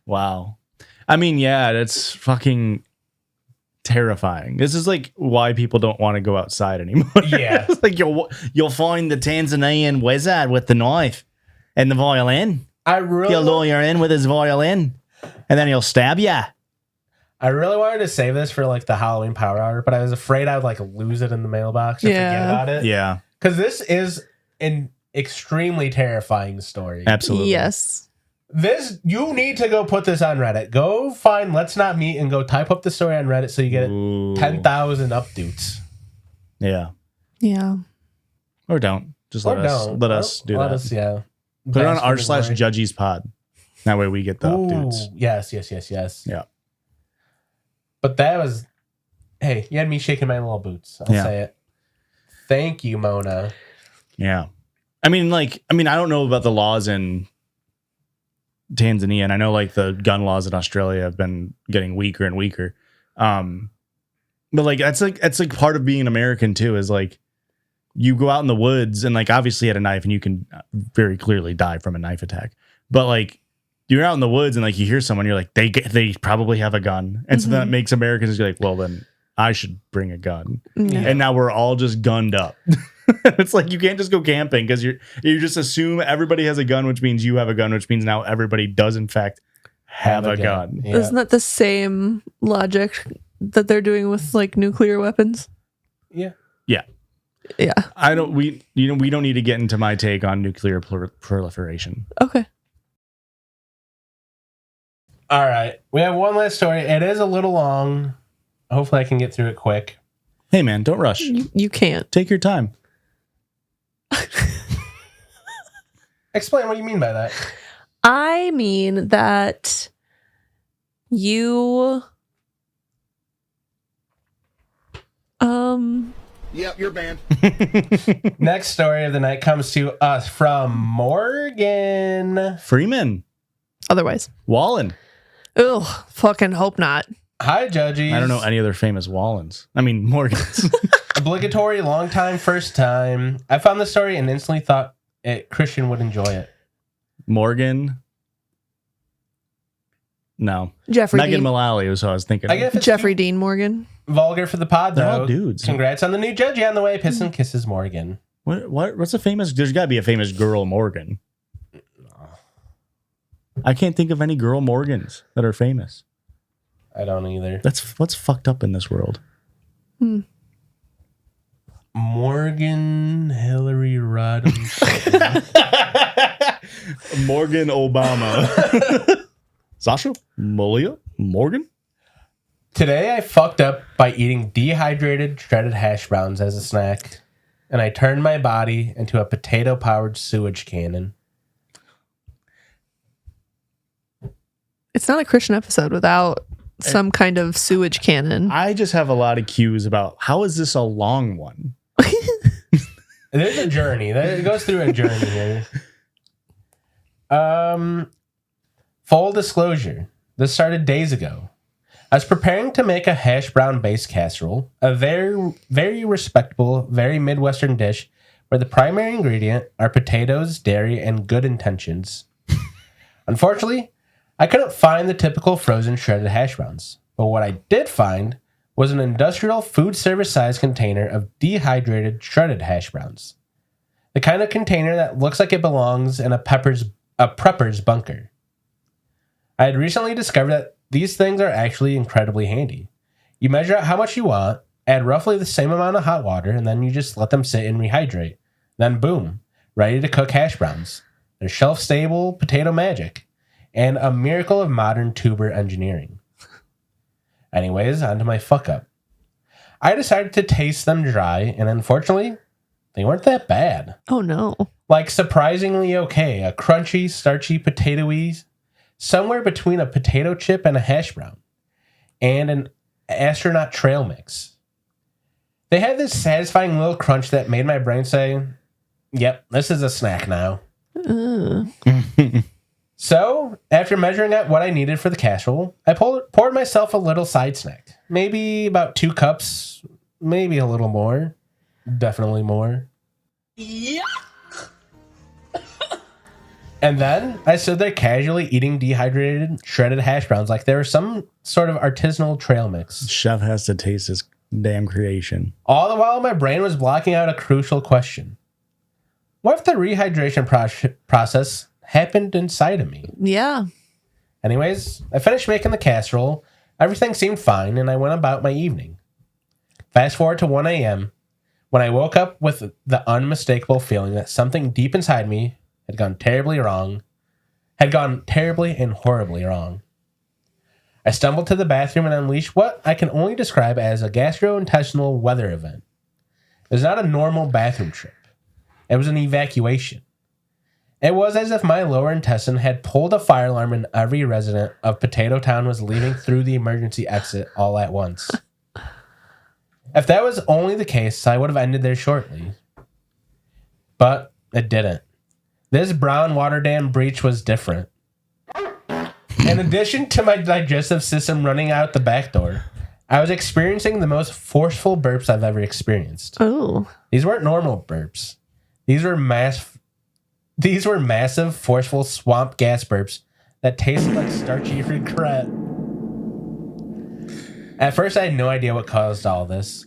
Wow. That's fucking terrifying. This is like why people don't want to go outside anymore. Yeah. It's like you'll find the Tanzanian wizard with the knife and the violin. He'll lure you in with his violin, and then he'll stab you. I really wanted to save this for like the Halloween Power Hour, but I was afraid I would like lose it in the mailbox or forget about it. Yeah. Because this is an extremely terrifying story. Absolutely. Yes. You need to go put this on Reddit. Go find Let's Not Meet and go type up the story on Reddit so you get 10,000 updates. Yeah. Yeah. Or don't. Just let us do that. Let us, yeah. Put it on r/Judgies pod. That way we get the updates. Yes. Yeah. But that was, hey, you had me shaking my little boots. I'll say it. Thank you, Mona. Yeah. I don't know about the laws in Tanzania, and I know like the gun laws in Australia have been getting weaker and weaker. But like that's like part of being American too, is like you go out in the woods and like obviously had a knife and you can very clearly die from a knife attack. But like you're out in the woods and like you hear someone, you're like they probably have a gun, and so that makes Americans be like, well then I should bring a gun. Yeah. And now we're all just gunned up. It's like you can't just go camping because you just assume everybody has a gun, which means you have a gun, which means now everybody does in fact have a gun. Yeah. Isn't that the same logic that they're doing with like nuclear weapons? Yeah. Yeah. We don't need to get into my take on nuclear proliferation. Okay. All right. We have one last story. It is a little long. Hopefully I can get through it quick. Hey man, don't rush. You can't. Take your time. Explain what you mean by that. I mean that you Yep, you're banned. Next story of the night comes to us from Morgan Freeman. Otherwise. Wallen. Ugh, fucking hope not. Hi, Judgies. I don't know any other famous Wallens. Morgans. Obligatory, long time, first time. I found the story and instantly thought Christian would enjoy it. Morgan. No. Jeffrey Megan Dean. Mullally was who I was thinking of. Jeffrey Dean Morgan. Vulgar for the pod, They're though. all dudes. Congrats on the new Judgy on the way. Piss and kisses, Morgan. What's a famous... There's got to be a famous girl Morgan. I can't think of any girl Morgans that are famous. I don't either. That's what's fucked up in this world. Morgan, Hillary Rodham. Morgan Obama. Sasha? Malia? Morgan? Today I fucked up by eating dehydrated shredded hash browns as a snack, and I turned my body into a potato-powered sewage cannon. It's not a Christian episode without some kind of sewage cannon. I just have a lot of cues about how is this a long one? There's a journey. It goes through a journey here. Full disclosure. This started days ago. I was preparing to make a hash brown based casserole, a very, very respectable, very Midwestern dish where the primary ingredient are potatoes, dairy, and good intentions. Unfortunately, I couldn't find the typical frozen shredded hash browns, but what I did find was an industrial food service size container of dehydrated shredded hash browns. The kind of container that looks like it belongs in a prepper's bunker. I had recently discovered that these things are actually incredibly handy. You measure out how much you want, add roughly the same amount of hot water, and then you just let them sit and rehydrate. Then boom, ready to cook hash browns. They're shelf-stable potato magic, and a miracle of modern tuber engineering. Anyways, on to my fuck-up. I decided to taste them dry, and unfortunately, they weren't that bad. Oh no. Like, surprisingly okay. A crunchy, starchy, potatoey, somewhere between a potato chip and a hash brown, and an astronaut trail mix. They had this satisfying little crunch that made my brain say, yep, this is a snack now. So, after measuring out what I needed for the casserole, I poured myself a little side snack. Maybe about 2 cups, maybe a little more. Definitely more. Yuck! And then I stood there casually eating dehydrated, shredded hash browns like they were some sort of artisanal trail mix. Chef has to taste his damn creation. All the while, my brain was blocking out a crucial question. What if the rehydration process happened inside of me? Yeah. Anyways, I finished making the casserole. Everything seemed fine, and I went about my evening. Fast forward to 1 a.m. when I woke up with the unmistakable feeling that something deep inside me had gone terribly and horribly wrong. I stumbled to the bathroom and unleashed what I can only describe as a gastrointestinal weather event. It was not a normal bathroom trip. It was an evacuation. It was as if my lower intestine had pulled a fire alarm and every resident of Potato Town was leaving through the emergency exit all at once. If that was only the case, I would have ended there shortly. But it didn't. This brown water dam breach was different. In addition to my digestive system running out the back door, I was experiencing the most forceful burps I've ever experienced. Oh. These weren't normal burps. These were massive, forceful swamp gas burps that tasted like starchy regret. At first, I had no idea what caused all this.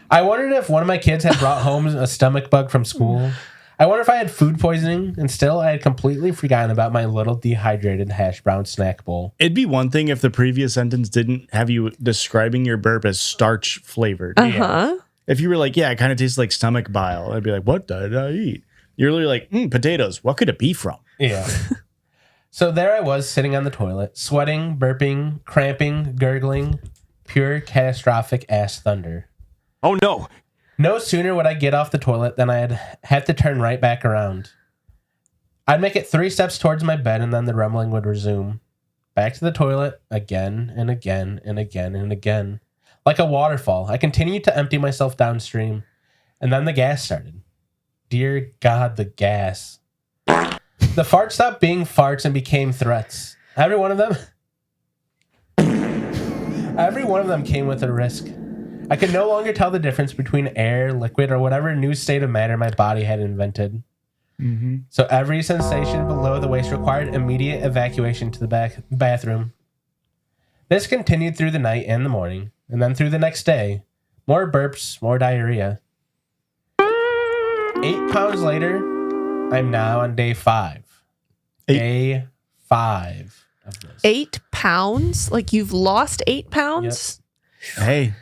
I wondered if one of my kids had brought home a stomach bug from school. I wonder if I had food poisoning, and still I had completely forgotten about my little dehydrated hash brown snack bowl. It'd be one thing if the previous sentence didn't have you describing your burp as starch flavored. Uh-huh. If you were like, yeah, it kind of tastes like stomach bile, I'd be like, what did I eat? You're literally like, potatoes. What could it be from? Yeah. So there I was sitting on the toilet, sweating, burping, cramping, gurgling, pure catastrophic ass thunder. Oh no. No sooner would I get off the toilet than I'd have to turn right back around. I'd make it 3 steps towards my bed and then the rumbling would resume. Back to the toilet, again and again and again and again. Like a waterfall, I continued to empty myself downstream, and then the gas started. Dear God, the gas. The farts stopped being farts and became threats. Every one of them came with a risk. I could no longer tell the difference between air, liquid, or whatever new state of matter my body had invented. Mm-hmm. So every sensation below the waist required immediate evacuation to the bathroom. This continued through the night and the morning, and then through the next day. More burps, more diarrhea. 8 pounds later, I'm now on day 5. Day 5 of this. 8 pounds? Like you've lost 8 pounds? Yep. Hey,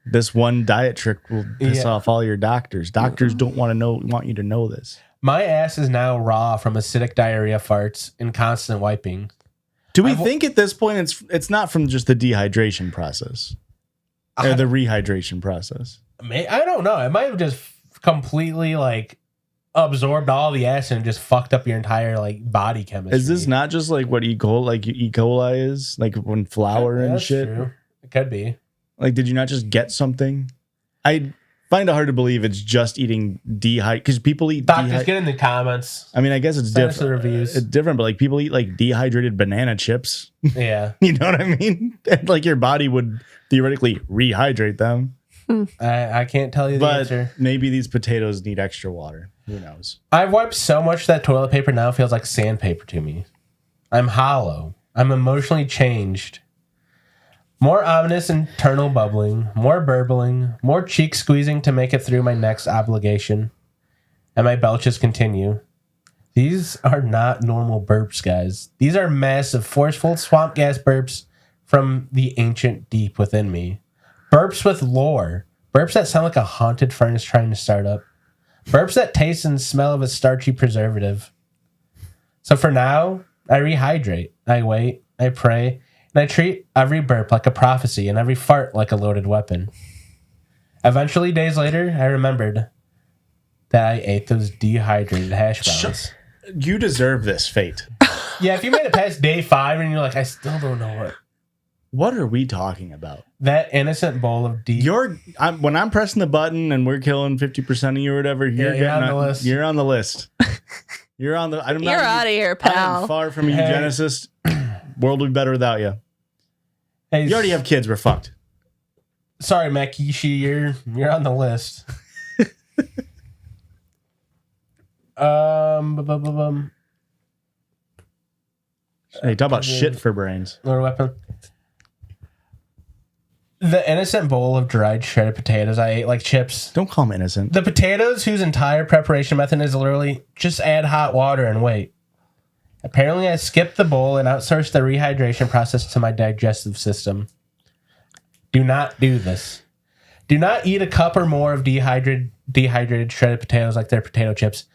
this one diet trick will piss off all your doctors. Doctors don't want you to know this. My ass is now raw from acidic diarrhea farts and constant wiping. Do we think at this point it's not from just the dehydration process or the rehydration process? I don't know. It might have just completely absorbed all the acid and just fucked up your entire like body chemistry. Is this not just like what E. coli is? Like when flour and shit? True. It could be. Like, did you not just get something? I find it hard to believe it's just eating dehydrated, because people eat Doctors, get in the comments. I mean, I guess it's different. Reviews. It's different, but like people eat like dehydrated banana chips. Yeah. You know what I mean? And like your body would theoretically rehydrate them. I can't tell you the answer. Maybe these potatoes need extra water. Who knows? I've wiped so much that toilet paper now feels like sandpaper to me. I'm hollow. I'm emotionally changed. More ominous internal bubbling, more burbling, more cheek squeezing to make it through my next obligation. And my belches continue. These are not normal burps, guys. These are massive, forceful swamp gas burps from the ancient deep within me. Burps with lore. Burps that sound like a haunted furnace trying to start up. Burps that taste and smell of a starchy preservative. So for now, I rehydrate. I wait. I pray. And I treat every burp like a prophecy and every fart like a loaded weapon. Eventually, days later, I remembered that I ate those dehydrated hash browns. You deserve this fate. Yeah, if you made it past day 5 and you're like, I still don't know what. What are we talking about? That innocent bowl of when I'm pressing the button and we're killing 50% of you or whatever, you're on the list. You're on the list. You're on the. You're out of here, pal. I'm far from a eugenicist. World would be better without you. Hey, you already have kids. We're fucked. Sorry, Makishi, you're on the list. Hey, talk about shit for brains. Lord weapon. The innocent bowl of dried shredded potatoes I ate like chips. Don't call them innocent. The potatoes whose entire preparation method is literally just add hot water and wait. Apparently, I skipped the bowl and outsourced the rehydration process to my digestive system. Do not do this. Do not eat a cup or more of dehydrated shredded potatoes like they're potato chips.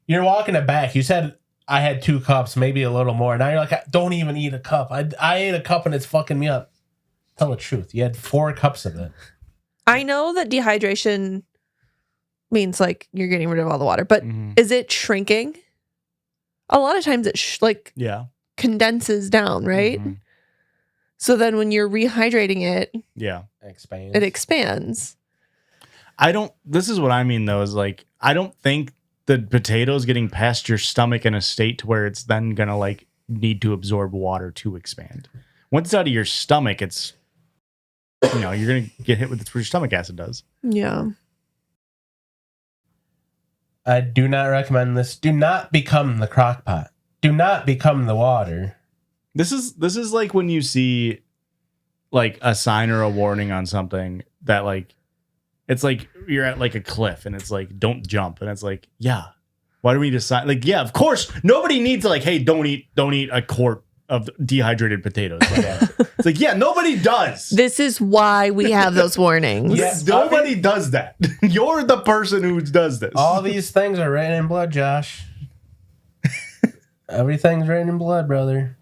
You're walking it back. You said I had 2 cups, maybe a little more. Now you're like, don't even eat a cup. I ate a cup and it's fucking me up. Tell the truth. You had 4 cups of it. I know that dehydration means like you're getting rid of all the water, but is it shrinking? A lot of times it condenses down, right? Mm-hmm. So then when you're rehydrating it, it expands. This is what I mean though, is like, I don't think the potatoes getting past your stomach in a state to where it's then gonna like need to absorb water to expand. Once it's out of your stomach, it's, you're gonna get hit with what your stomach acid does. Yeah. I do not recommend this. Do not become the crock pot. Do not become the water. This is like when you see like a sign or a warning on something that like, it's like you're at like a cliff and it's like, don't jump. And it's like, yeah, why do we decide? Like, yeah, of course, nobody needs to like, hey, don't eat a quart of dehydrated potatoes. It's like, yeah, nobody does. This is why we have those warnings. Yes, nobody does that. You're the person who does this. All these things are written in blood, Josh. Everything's written in blood, brother.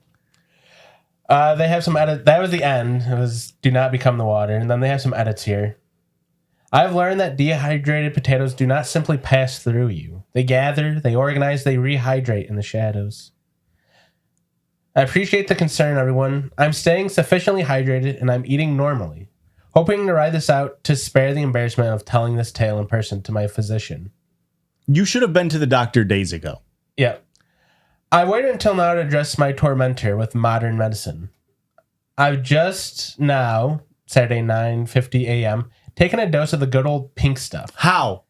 They have some edit. That was the end. It was do not become the water. And then they have some edits here. I've learned that dehydrated potatoes do not simply pass through you. They gather, they organize, they rehydrate in the shadows. I appreciate the concern, everyone. I'm staying sufficiently hydrated and I'm eating normally, hoping to ride this out to spare the embarrassment of telling this tale in person to my physician. You should have been to the doctor days ago. Yeah. I waited until now to address my tormentor with modern medicine. I've just now, Saturday 9:50 a.m., taken a dose of the good old pink stuff. How?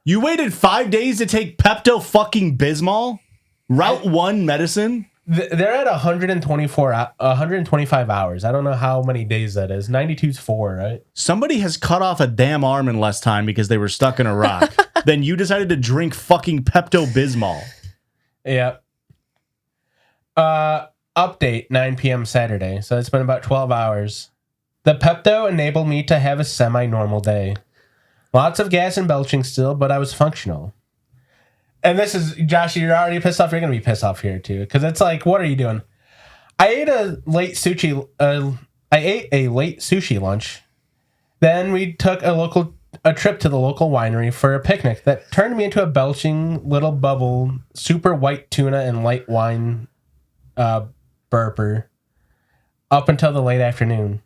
You waited 5 days to take Pepto-fucking-Bismol? Route 1 medicine? They're at 125 hours. I don't know how many days that is. 92's 4, right? Somebody has cut off a damn arm in less time because they were stuck in a rock. Then you decided to drink fucking Pepto-Bismol. Yeah. Update 9 p.m. Saturday. So it's been about 12 hours. The Pepto enabled me to have a semi-normal day. Lots of gas and belching still, but I was functional. And this is, Josh, you're already pissed off. You're going to be pissed off here, too. Because it's like, what are you doing? I ate a late sushi lunch. Then we took a local a trip to the local winery for a picnic that turned me into a belching little bubble, super white tuna and light wine burper up until the late afternoon.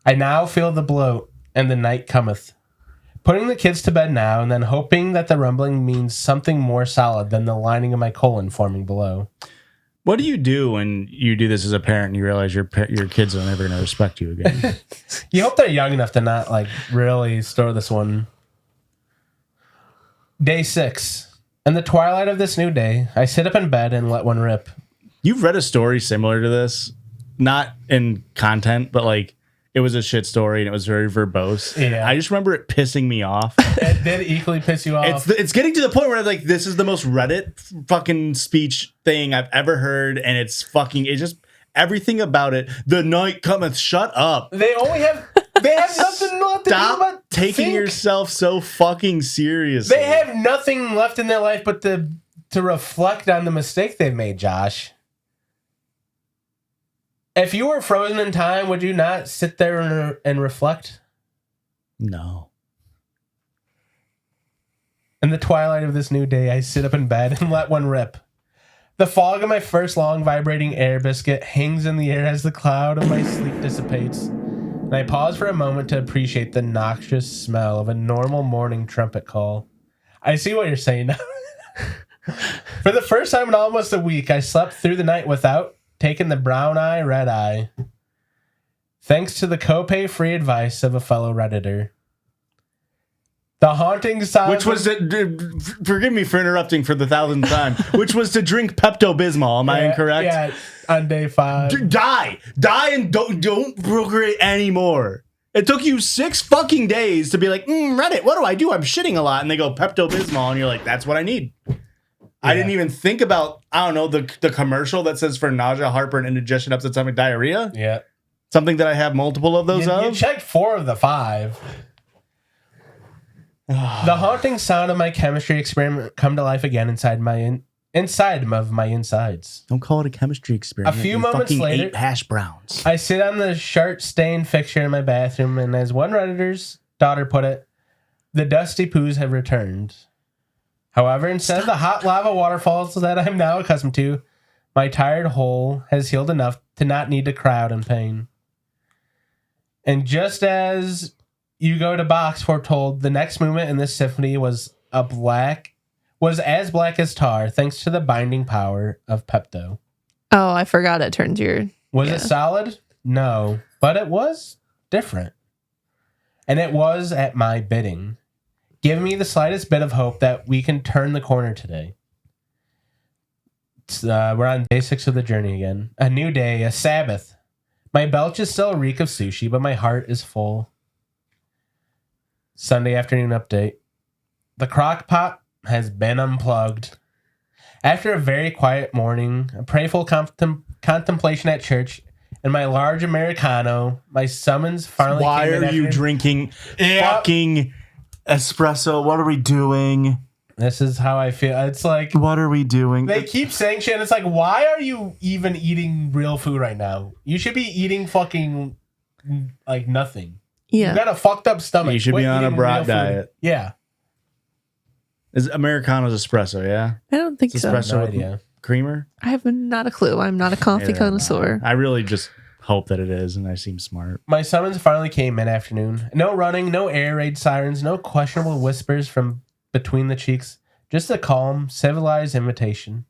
I now feel the bloat, and the night cometh. Putting the kids to bed now, and then hoping that the rumbling means something more solid than the lining of my colon forming below. What do you do when you do this as a parent and you realize your kids are never going to respect you again? You hope they're young enough to not like really store this one. Day 6. In the twilight of this new day, I sit up in bed and let one rip. You've read a story similar to this, not in content, but like it was a shit story and it was very verbose. Yeah. I just remember it pissing me off. It did equally piss you off. It's getting to the point where like this is the most Reddit fucking speech thing I've ever heard, and it's just everything about it. The night cometh. Shut up. They have nothing left to do but taking yourself so fucking seriously. They have nothing left in their life but to reflect on the mistake they've made, Josh. If you were frozen in time, would you not sit there and reflect? No. In the twilight of this new day, I sit up in bed and let one rip. The fog of my first long vibrating air biscuit hangs in the air as the cloud of my sleep dissipates, and I pause for a moment to appreciate the noxious smell of a normal morning trumpet call. I see what you're saying now. For the first time in almost a week, I slept through the night without taking the brown eye, red eye. Thanks to the copay free advice of a fellow Redditor. The haunting sound. Which was forgive me for interrupting for the 1,000th time. Which was to drink Pepto-Bismol. Am I incorrect? Yeah, on day 5. Die and don't procreate anymore. It took you 6 fucking days to be like, Reddit, what do? I'm shitting a lot. And they go Pepto-Bismol, and you're like, that's what I need. Yeah. I didn't even think about, I don't know, the commercial that says for nausea, heartburn, indigestion, upset stomach, diarrhea. Yeah. Something that I have multiple of those of. You checked 4 of the 5. The haunting sound of my chemistry experiment come to life again inside of my insides. Don't call it a chemistry experiment. A few moments later, ate hash browns. I sit on the sharp-stained fixture in my bathroom, and as one Redditor's daughter put it, the dusty poos have returned. However, instead of the hot lava waterfalls that I'm now accustomed to, my tired hole has healed enough to not need to cry out in pain. And just as you go to box foretold, the next movement in this symphony was as black as tar, thanks to the binding power of Pepto. Oh, I forgot it turns your... Was it solid? No, but it was different. And it was at my bidding, giving me the slightest bit of hope that we can turn the corner today. We're on day 6 of the journey again. A new day, a Sabbath. My belches still reek of sushi, but my heart is full. Sunday afternoon update. The crock pot has been unplugged. After a very quiet morning, a prayerful contemplation at church, and my large Americano, my summons finally Why came in. Why are you drinking fucking espresso? What are we doing? This is how I feel. It's like... What are we doing? They keep saying shit, and it's like, why are you even eating real food right now? You should be eating fucking, like, nothing. Yeah. You got a fucked up stomach. You should be on a brat diet. Yeah. Is Americano's espresso, yeah? I don't think it's so. espresso with creamer? I have not a clue. I'm not a coffee connoisseur. I really just hope that it is, and I seem smart. My summons finally came mid-afternoon. No running, no air raid sirens, no questionable whispers from between the cheeks. Just a calm, civilized invitation.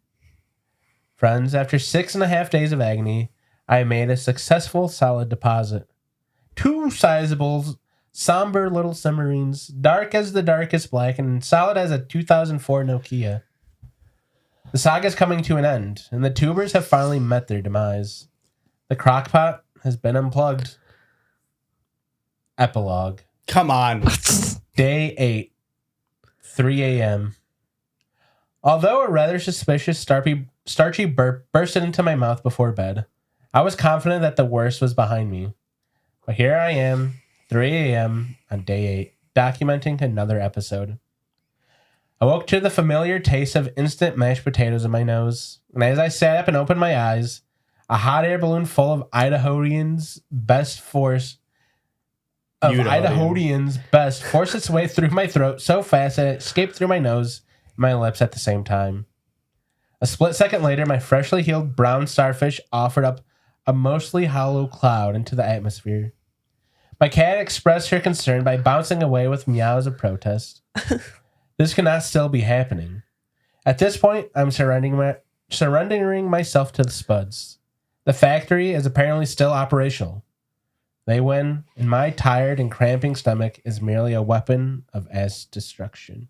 Friends, after 6.5 days of agony, I made a successful solid deposit. 2 sizable, somber little submarines, dark as the darkest black and solid as a 2004 Nokia. The saga's coming to an end, and the tubers have finally met their demise. The crockpot has been unplugged. Epilogue. Come on. Day 8, 3 a.m. Although a rather suspicious starchy burp bursted into my mouth before bed, I was confident that the worst was behind me. But here I am, 3 a.m. on day 8, documenting another episode. I woke to the familiar taste of instant mashed potatoes in my nose, and as I sat up and opened my eyes, a hot air balloon full of Idahoans best force of Idahoans best forced its way through my throat so fast that it escaped through my nose and my lips at the same time. A split second later, my freshly healed brown starfish offered up a mostly hollow cloud into the atmosphere. My cat expressed her concern by bouncing away with meows of protest. This cannot still be happening. At this point, I'm surrendering myself to the spuds. The factory is apparently still operational. They win, and my tired and cramping stomach is merely a weapon of ass destruction.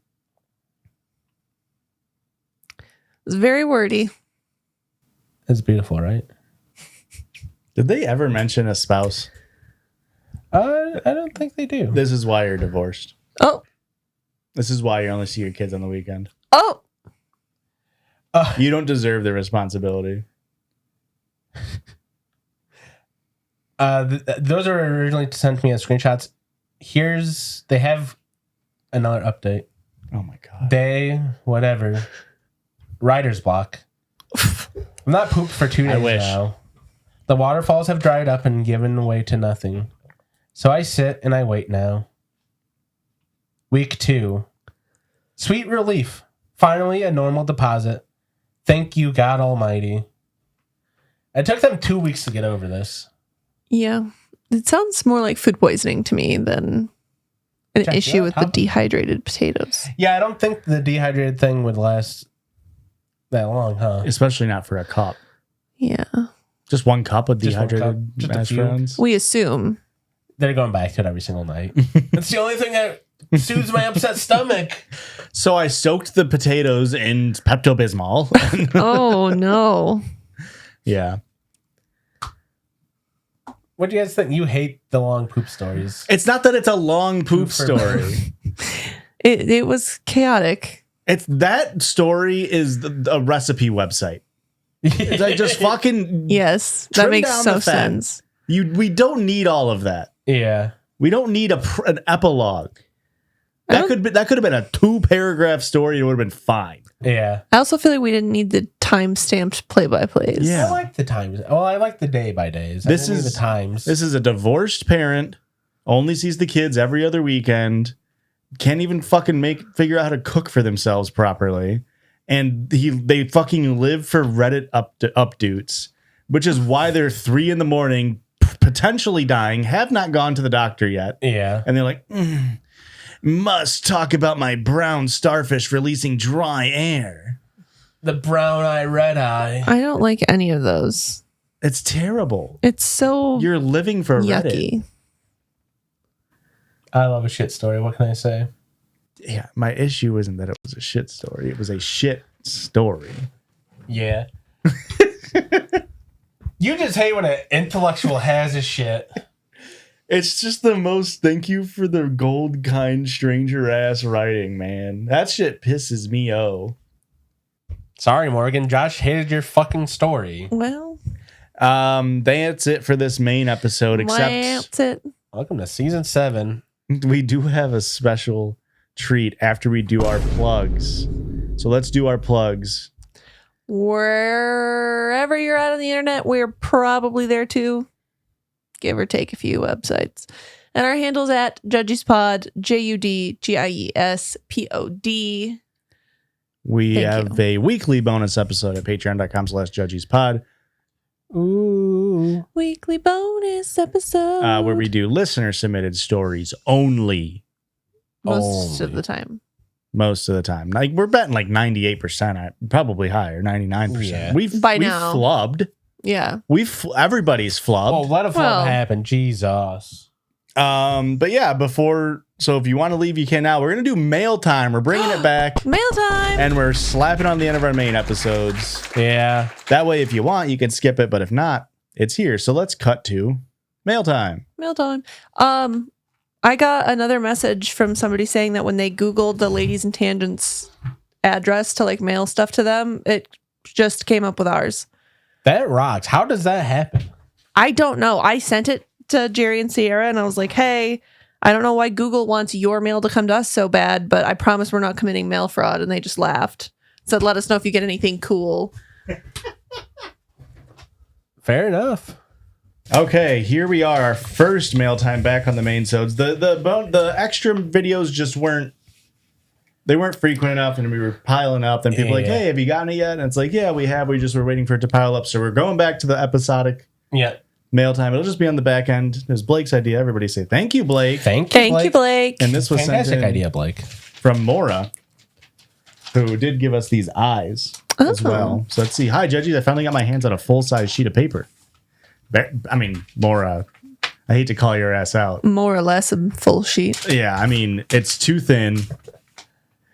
It's very wordy. It's beautiful, right? Did they ever mention a spouse? I don't think they do. This is why you're divorced. Oh. This is why you only see your kids on the weekend. Oh. You don't deserve the responsibility. Those were originally sent me as screenshots. They have another update. Oh my god. Day, whatever. Writer's block. I'm not pooped for 2 days now. The waterfalls have dried up and given way to nothing. So I sit and I wait now. Week 2. Sweet relief. Finally a normal deposit. Thank you, God Almighty. It took them 2 weeks to get over this. Yeah. It sounds more like food poisoning to me than an issue with the dehydrated potatoes. Yeah, I don't think the dehydrated thing would last that long, huh? Especially not for a cup. Yeah. Just one cup of dehydrated mashed browns. We assume. They're going back to it every single night. That's the only thing that soothes my upset stomach. So I soaked the potatoes in Pepto-Bismol. Oh, no. Yeah. What do you guys think? You hate the long poop stories. It's not that it's a long poop story. It was chaotic. That story is a recipe website. It's like just fucking yes, that makes so sense. We don't need all of that. Yeah, we don't need an epilogue. That could have been a 2-paragraph story. It would have been fine. Yeah. I also feel like we didn't need the time-stamped play-by-plays. Yeah, I like the times. Well, I like the day-by-days. This is the times. This is a divorced parent. Only sees the kids every other weekend. Can't even fucking figure out how to cook for themselves properly. And they fucking live for Reddit updates, which is why they're 3 a.m, potentially dying, have not gone to the doctor yet. Yeah. And they're like, must talk about my brown starfish releasing dry air. The brown eye, red eye. I don't like any of those. It's terrible. It's so You're living for yucky. Reddit. I love a shit story. What can I say? Yeah, my issue isn't that it was a shit story. It was a shit story. Yeah. You just hate when an intellectual has a shit. It's just the most thank you for the gold kind stranger ass writing, man. That shit pisses me off. Sorry, Morgan. Josh hated your fucking story. Well, that's it for this main episode. That's it. Welcome to season 7. We do have a special treat after we do our plugs. So let's do our plugs. Wherever you're at on the internet, we're probably there too. Give or take a few websites. And our handle's at Judgies Pod, JUDGIESPOD. We have a weekly bonus episode at patreon.com/judgiespod. Ooh. Weekly bonus episode. Where we do listener submitted stories only. Most of the time. Most of the time. Like we're betting like 98%, probably higher, 99%. Yeah. We've flubbed. Yeah. Everybody's flubbed. Oh, let a flub happen. Jesus. But yeah, so if you want to leave, you can now. We're going to do mail time. We're bringing it back. Mail time. And we're slapping on the end of our main episodes. Yeah. That way, if you want, you can skip it. But if not, it's here. So let's cut to mail time. Mail time. I got another message from somebody saying that when they Googled the Ladies and Tangents address to like mail stuff to them, it just came up with ours. That rocks. How does that happen? I don't know. I sent it to Jerry and Sierra and I was like, hey, I don't know why Google wants your mail to come to us so bad, but I promise we're not committing mail fraud. And they just laughed. Said, let us know if you get anything cool. Fair enough. Okay, here we are. Our first mail time back on the main sods. The extra videos just weren't frequent enough, and we were piling up. And people were like, hey, have you gotten it yet? And it's like, yeah, we have. We just were waiting for it to pile up. So we're going back to the episodic mail time. It'll just be on the back end. It was Blake's idea. Everybody say thank you, Blake. Thank you, Blake. And this was fantastic idea, Blake, from Mora, who did give us these eyes as well. So let's see. Hi, Judgies. I finally got my hands on a full-size sheet of paper. I mean, Mora, I hate to call your ass out. More or less a full sheet. Yeah, I mean, it's too thin.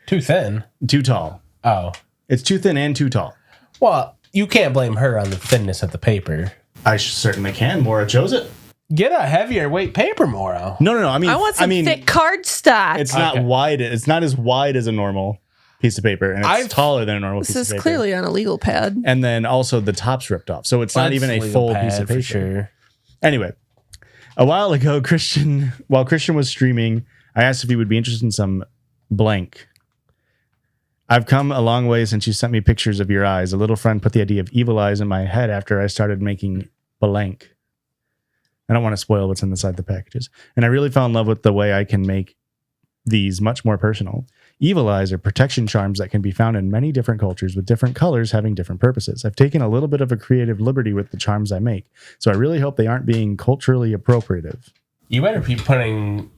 Too thin? Too tall. Oh. It's too thin and too tall. Well, you can't blame her on the thinness of the paper. I certainly can. Mora chose it. Get a heavier weight paper, Mora. No. I want some thick cardstock. It's not wide. It's not as wide as a normal piece of paper, and it's taller than a normal piece of paper. This is clearly on a legal pad. And then also the top's ripped off, so it's not even a full piece of paper. Sure. Anyway, a while ago, while Christian was streaming, I asked if he would be interested in some blank. I've come a long way since you sent me pictures of your eyes. A little friend put the idea of evil eyes in my head after I started making blank. I don't want to spoil what's inside the packages. And I really fell in love with the way I can make these much more personal. Evil eyes are protection charms that can be found in many different cultures with different colors having different purposes. I've taken a little bit of a creative liberty with the charms I make, so I really hope they aren't being culturally appropriative. You better be putting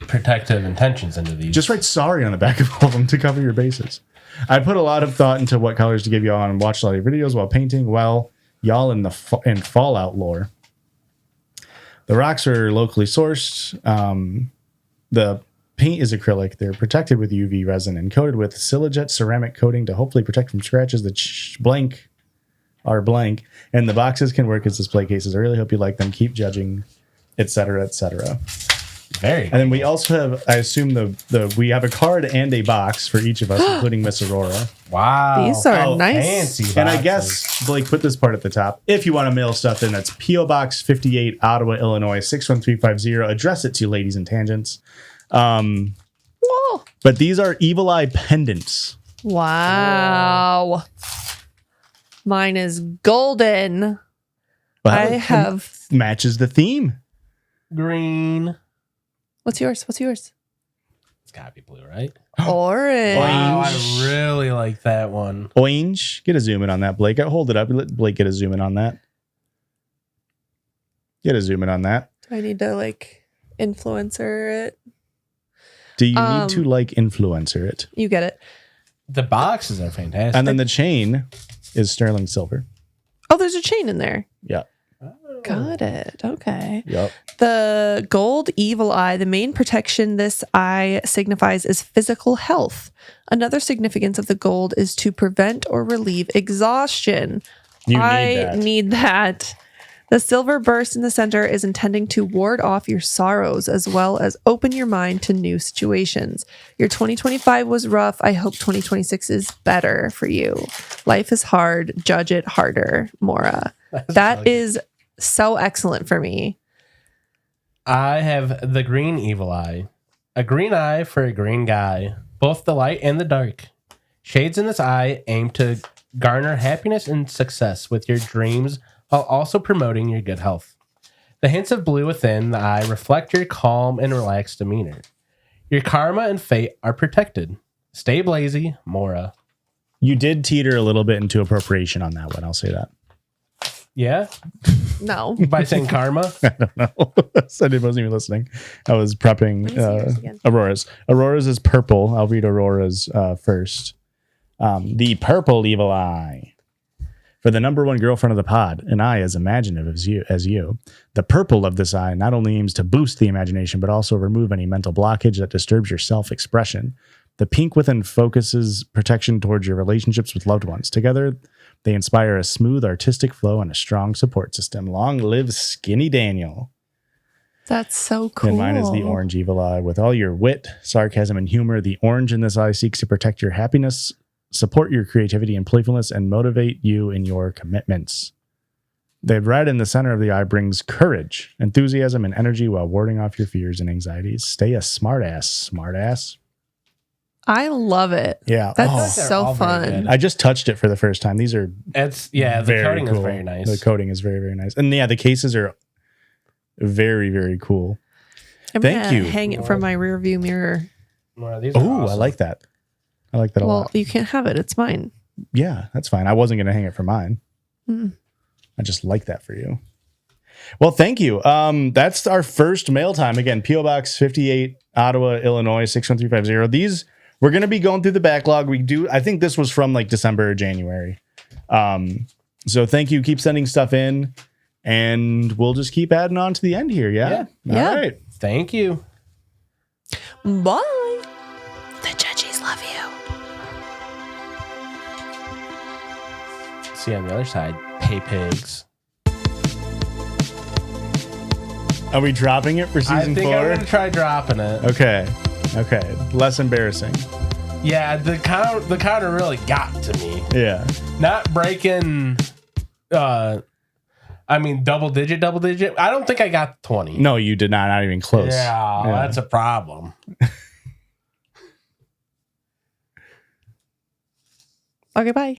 protective intentions into these. Just write sorry on the back of all of them to cover your bases. I put a lot of thought into what colors to give y'all and watched a lot of videos while painting. Well, y'all in Fallout lore. The rocks are locally sourced. The paint is acrylic. They're protected with UV resin and coated with Silajet ceramic coating to hopefully protect from scratches. The blank are blank, and the boxes can work as display cases. I really hope you like them. Keep judging, etc., etc. Very And then we also have, I assume we have a card and a box for each of us, including Miss Aurora. Wow. These are nice. Fancy boxes. And I guess, Blake, put this part at the top. If you want to mail stuff in, that's P.O. Box 58, Ottawa, Illinois, 61350. Address it to Ladies and Tangents. Whoa. But these are Evil Eye pendants. Wow. Mine is golden. Well, I have... Matches the theme. Green. What's yours? It's gotta be blue, right? Orange. Wow, I really like that one. Orange. Get a zoom in on that, Blake. Hold it up. Let Blake get a zoom in on that. Get a zoom in on that. Do I need to influencer it? Do you need to influencer it? You get it. The boxes are fantastic. And then the chain is sterling silver. Oh, there's a chain in there. Yeah. Got it. Okay. Yep. The gold evil eye, the main protection this eye signifies is physical health. Another significance of the gold is to prevent or relieve exhaustion. I need that. The silver burst in the center is intending to ward off your sorrows as well as open your mind to new situations. Your 2025 was rough. I hope 2026 is better for you. Life is hard. Judge it harder, Mora. That is so excellent for me. I have the green evil eye. A green eye for a green guy. Both the light and the dark. Shades in this eye aim to garner happiness and success with your dreams while also promoting your good health. The hints of blue within the eye reflect your calm and relaxed demeanor. Your karma and fate are protected. Stay blazy, Mora. You did teeter a little bit into appropriation on that one. I'll say that. Yeah? No. By saying karma? I don't know. I wasn't even listening. I was prepping Aurora's. Aurora's is purple. I'll read Aurora's first. The purple evil eye. For the number one girlfriend of the pod, an eye as imaginative as you. The purple of this eye not only aims to boost the imagination, but also remove any mental blockage that disturbs your self-expression. The pink within focuses protection towards your relationships with loved ones. Together, they inspire a smooth artistic flow and a strong support system. Long live Skinny Daniel. That's so cool. And mine is the orange evil eye. With all your wit, sarcasm, and humor, the orange in this eye seeks to protect your happiness, support your creativity and playfulness, and motivate you in your commitments. The red in the center of the eye brings courage, enthusiasm, and energy while warding off your fears and anxieties. Stay a smartass. I love it. Yeah. That's so fun. I just touched it for the first time. These are the coating is very nice. The coating is very, very nice. And yeah, the cases are Very, very cool. Thank you. Hang it from my rear view mirror. Oh, awesome. I like that. I like that a lot. Well, you can't have it. It's mine. Yeah, that's fine. I wasn't going to hang it for mine. I just like that for you. Well, thank you. That's our first mail time. Again, P.O. Box 58, Ottawa, Illinois, 61350. These, we're going to be going through the backlog. I think this was from like December or January. So thank you. Keep sending stuff in, and we'll just keep adding on to the end here. Yeah. All right. Thank you. Bye. The Judgies love you. See you on the other side. Pay pigs. Are we dropping it for season 4? I think I'm going to try dropping it. Okay. Less embarrassing. Yeah, the counter really got to me. Yeah. Not breaking, double digit. I don't think I got 20. No, you did not. Not even close. Yeah. That's a problem. Okay, bye.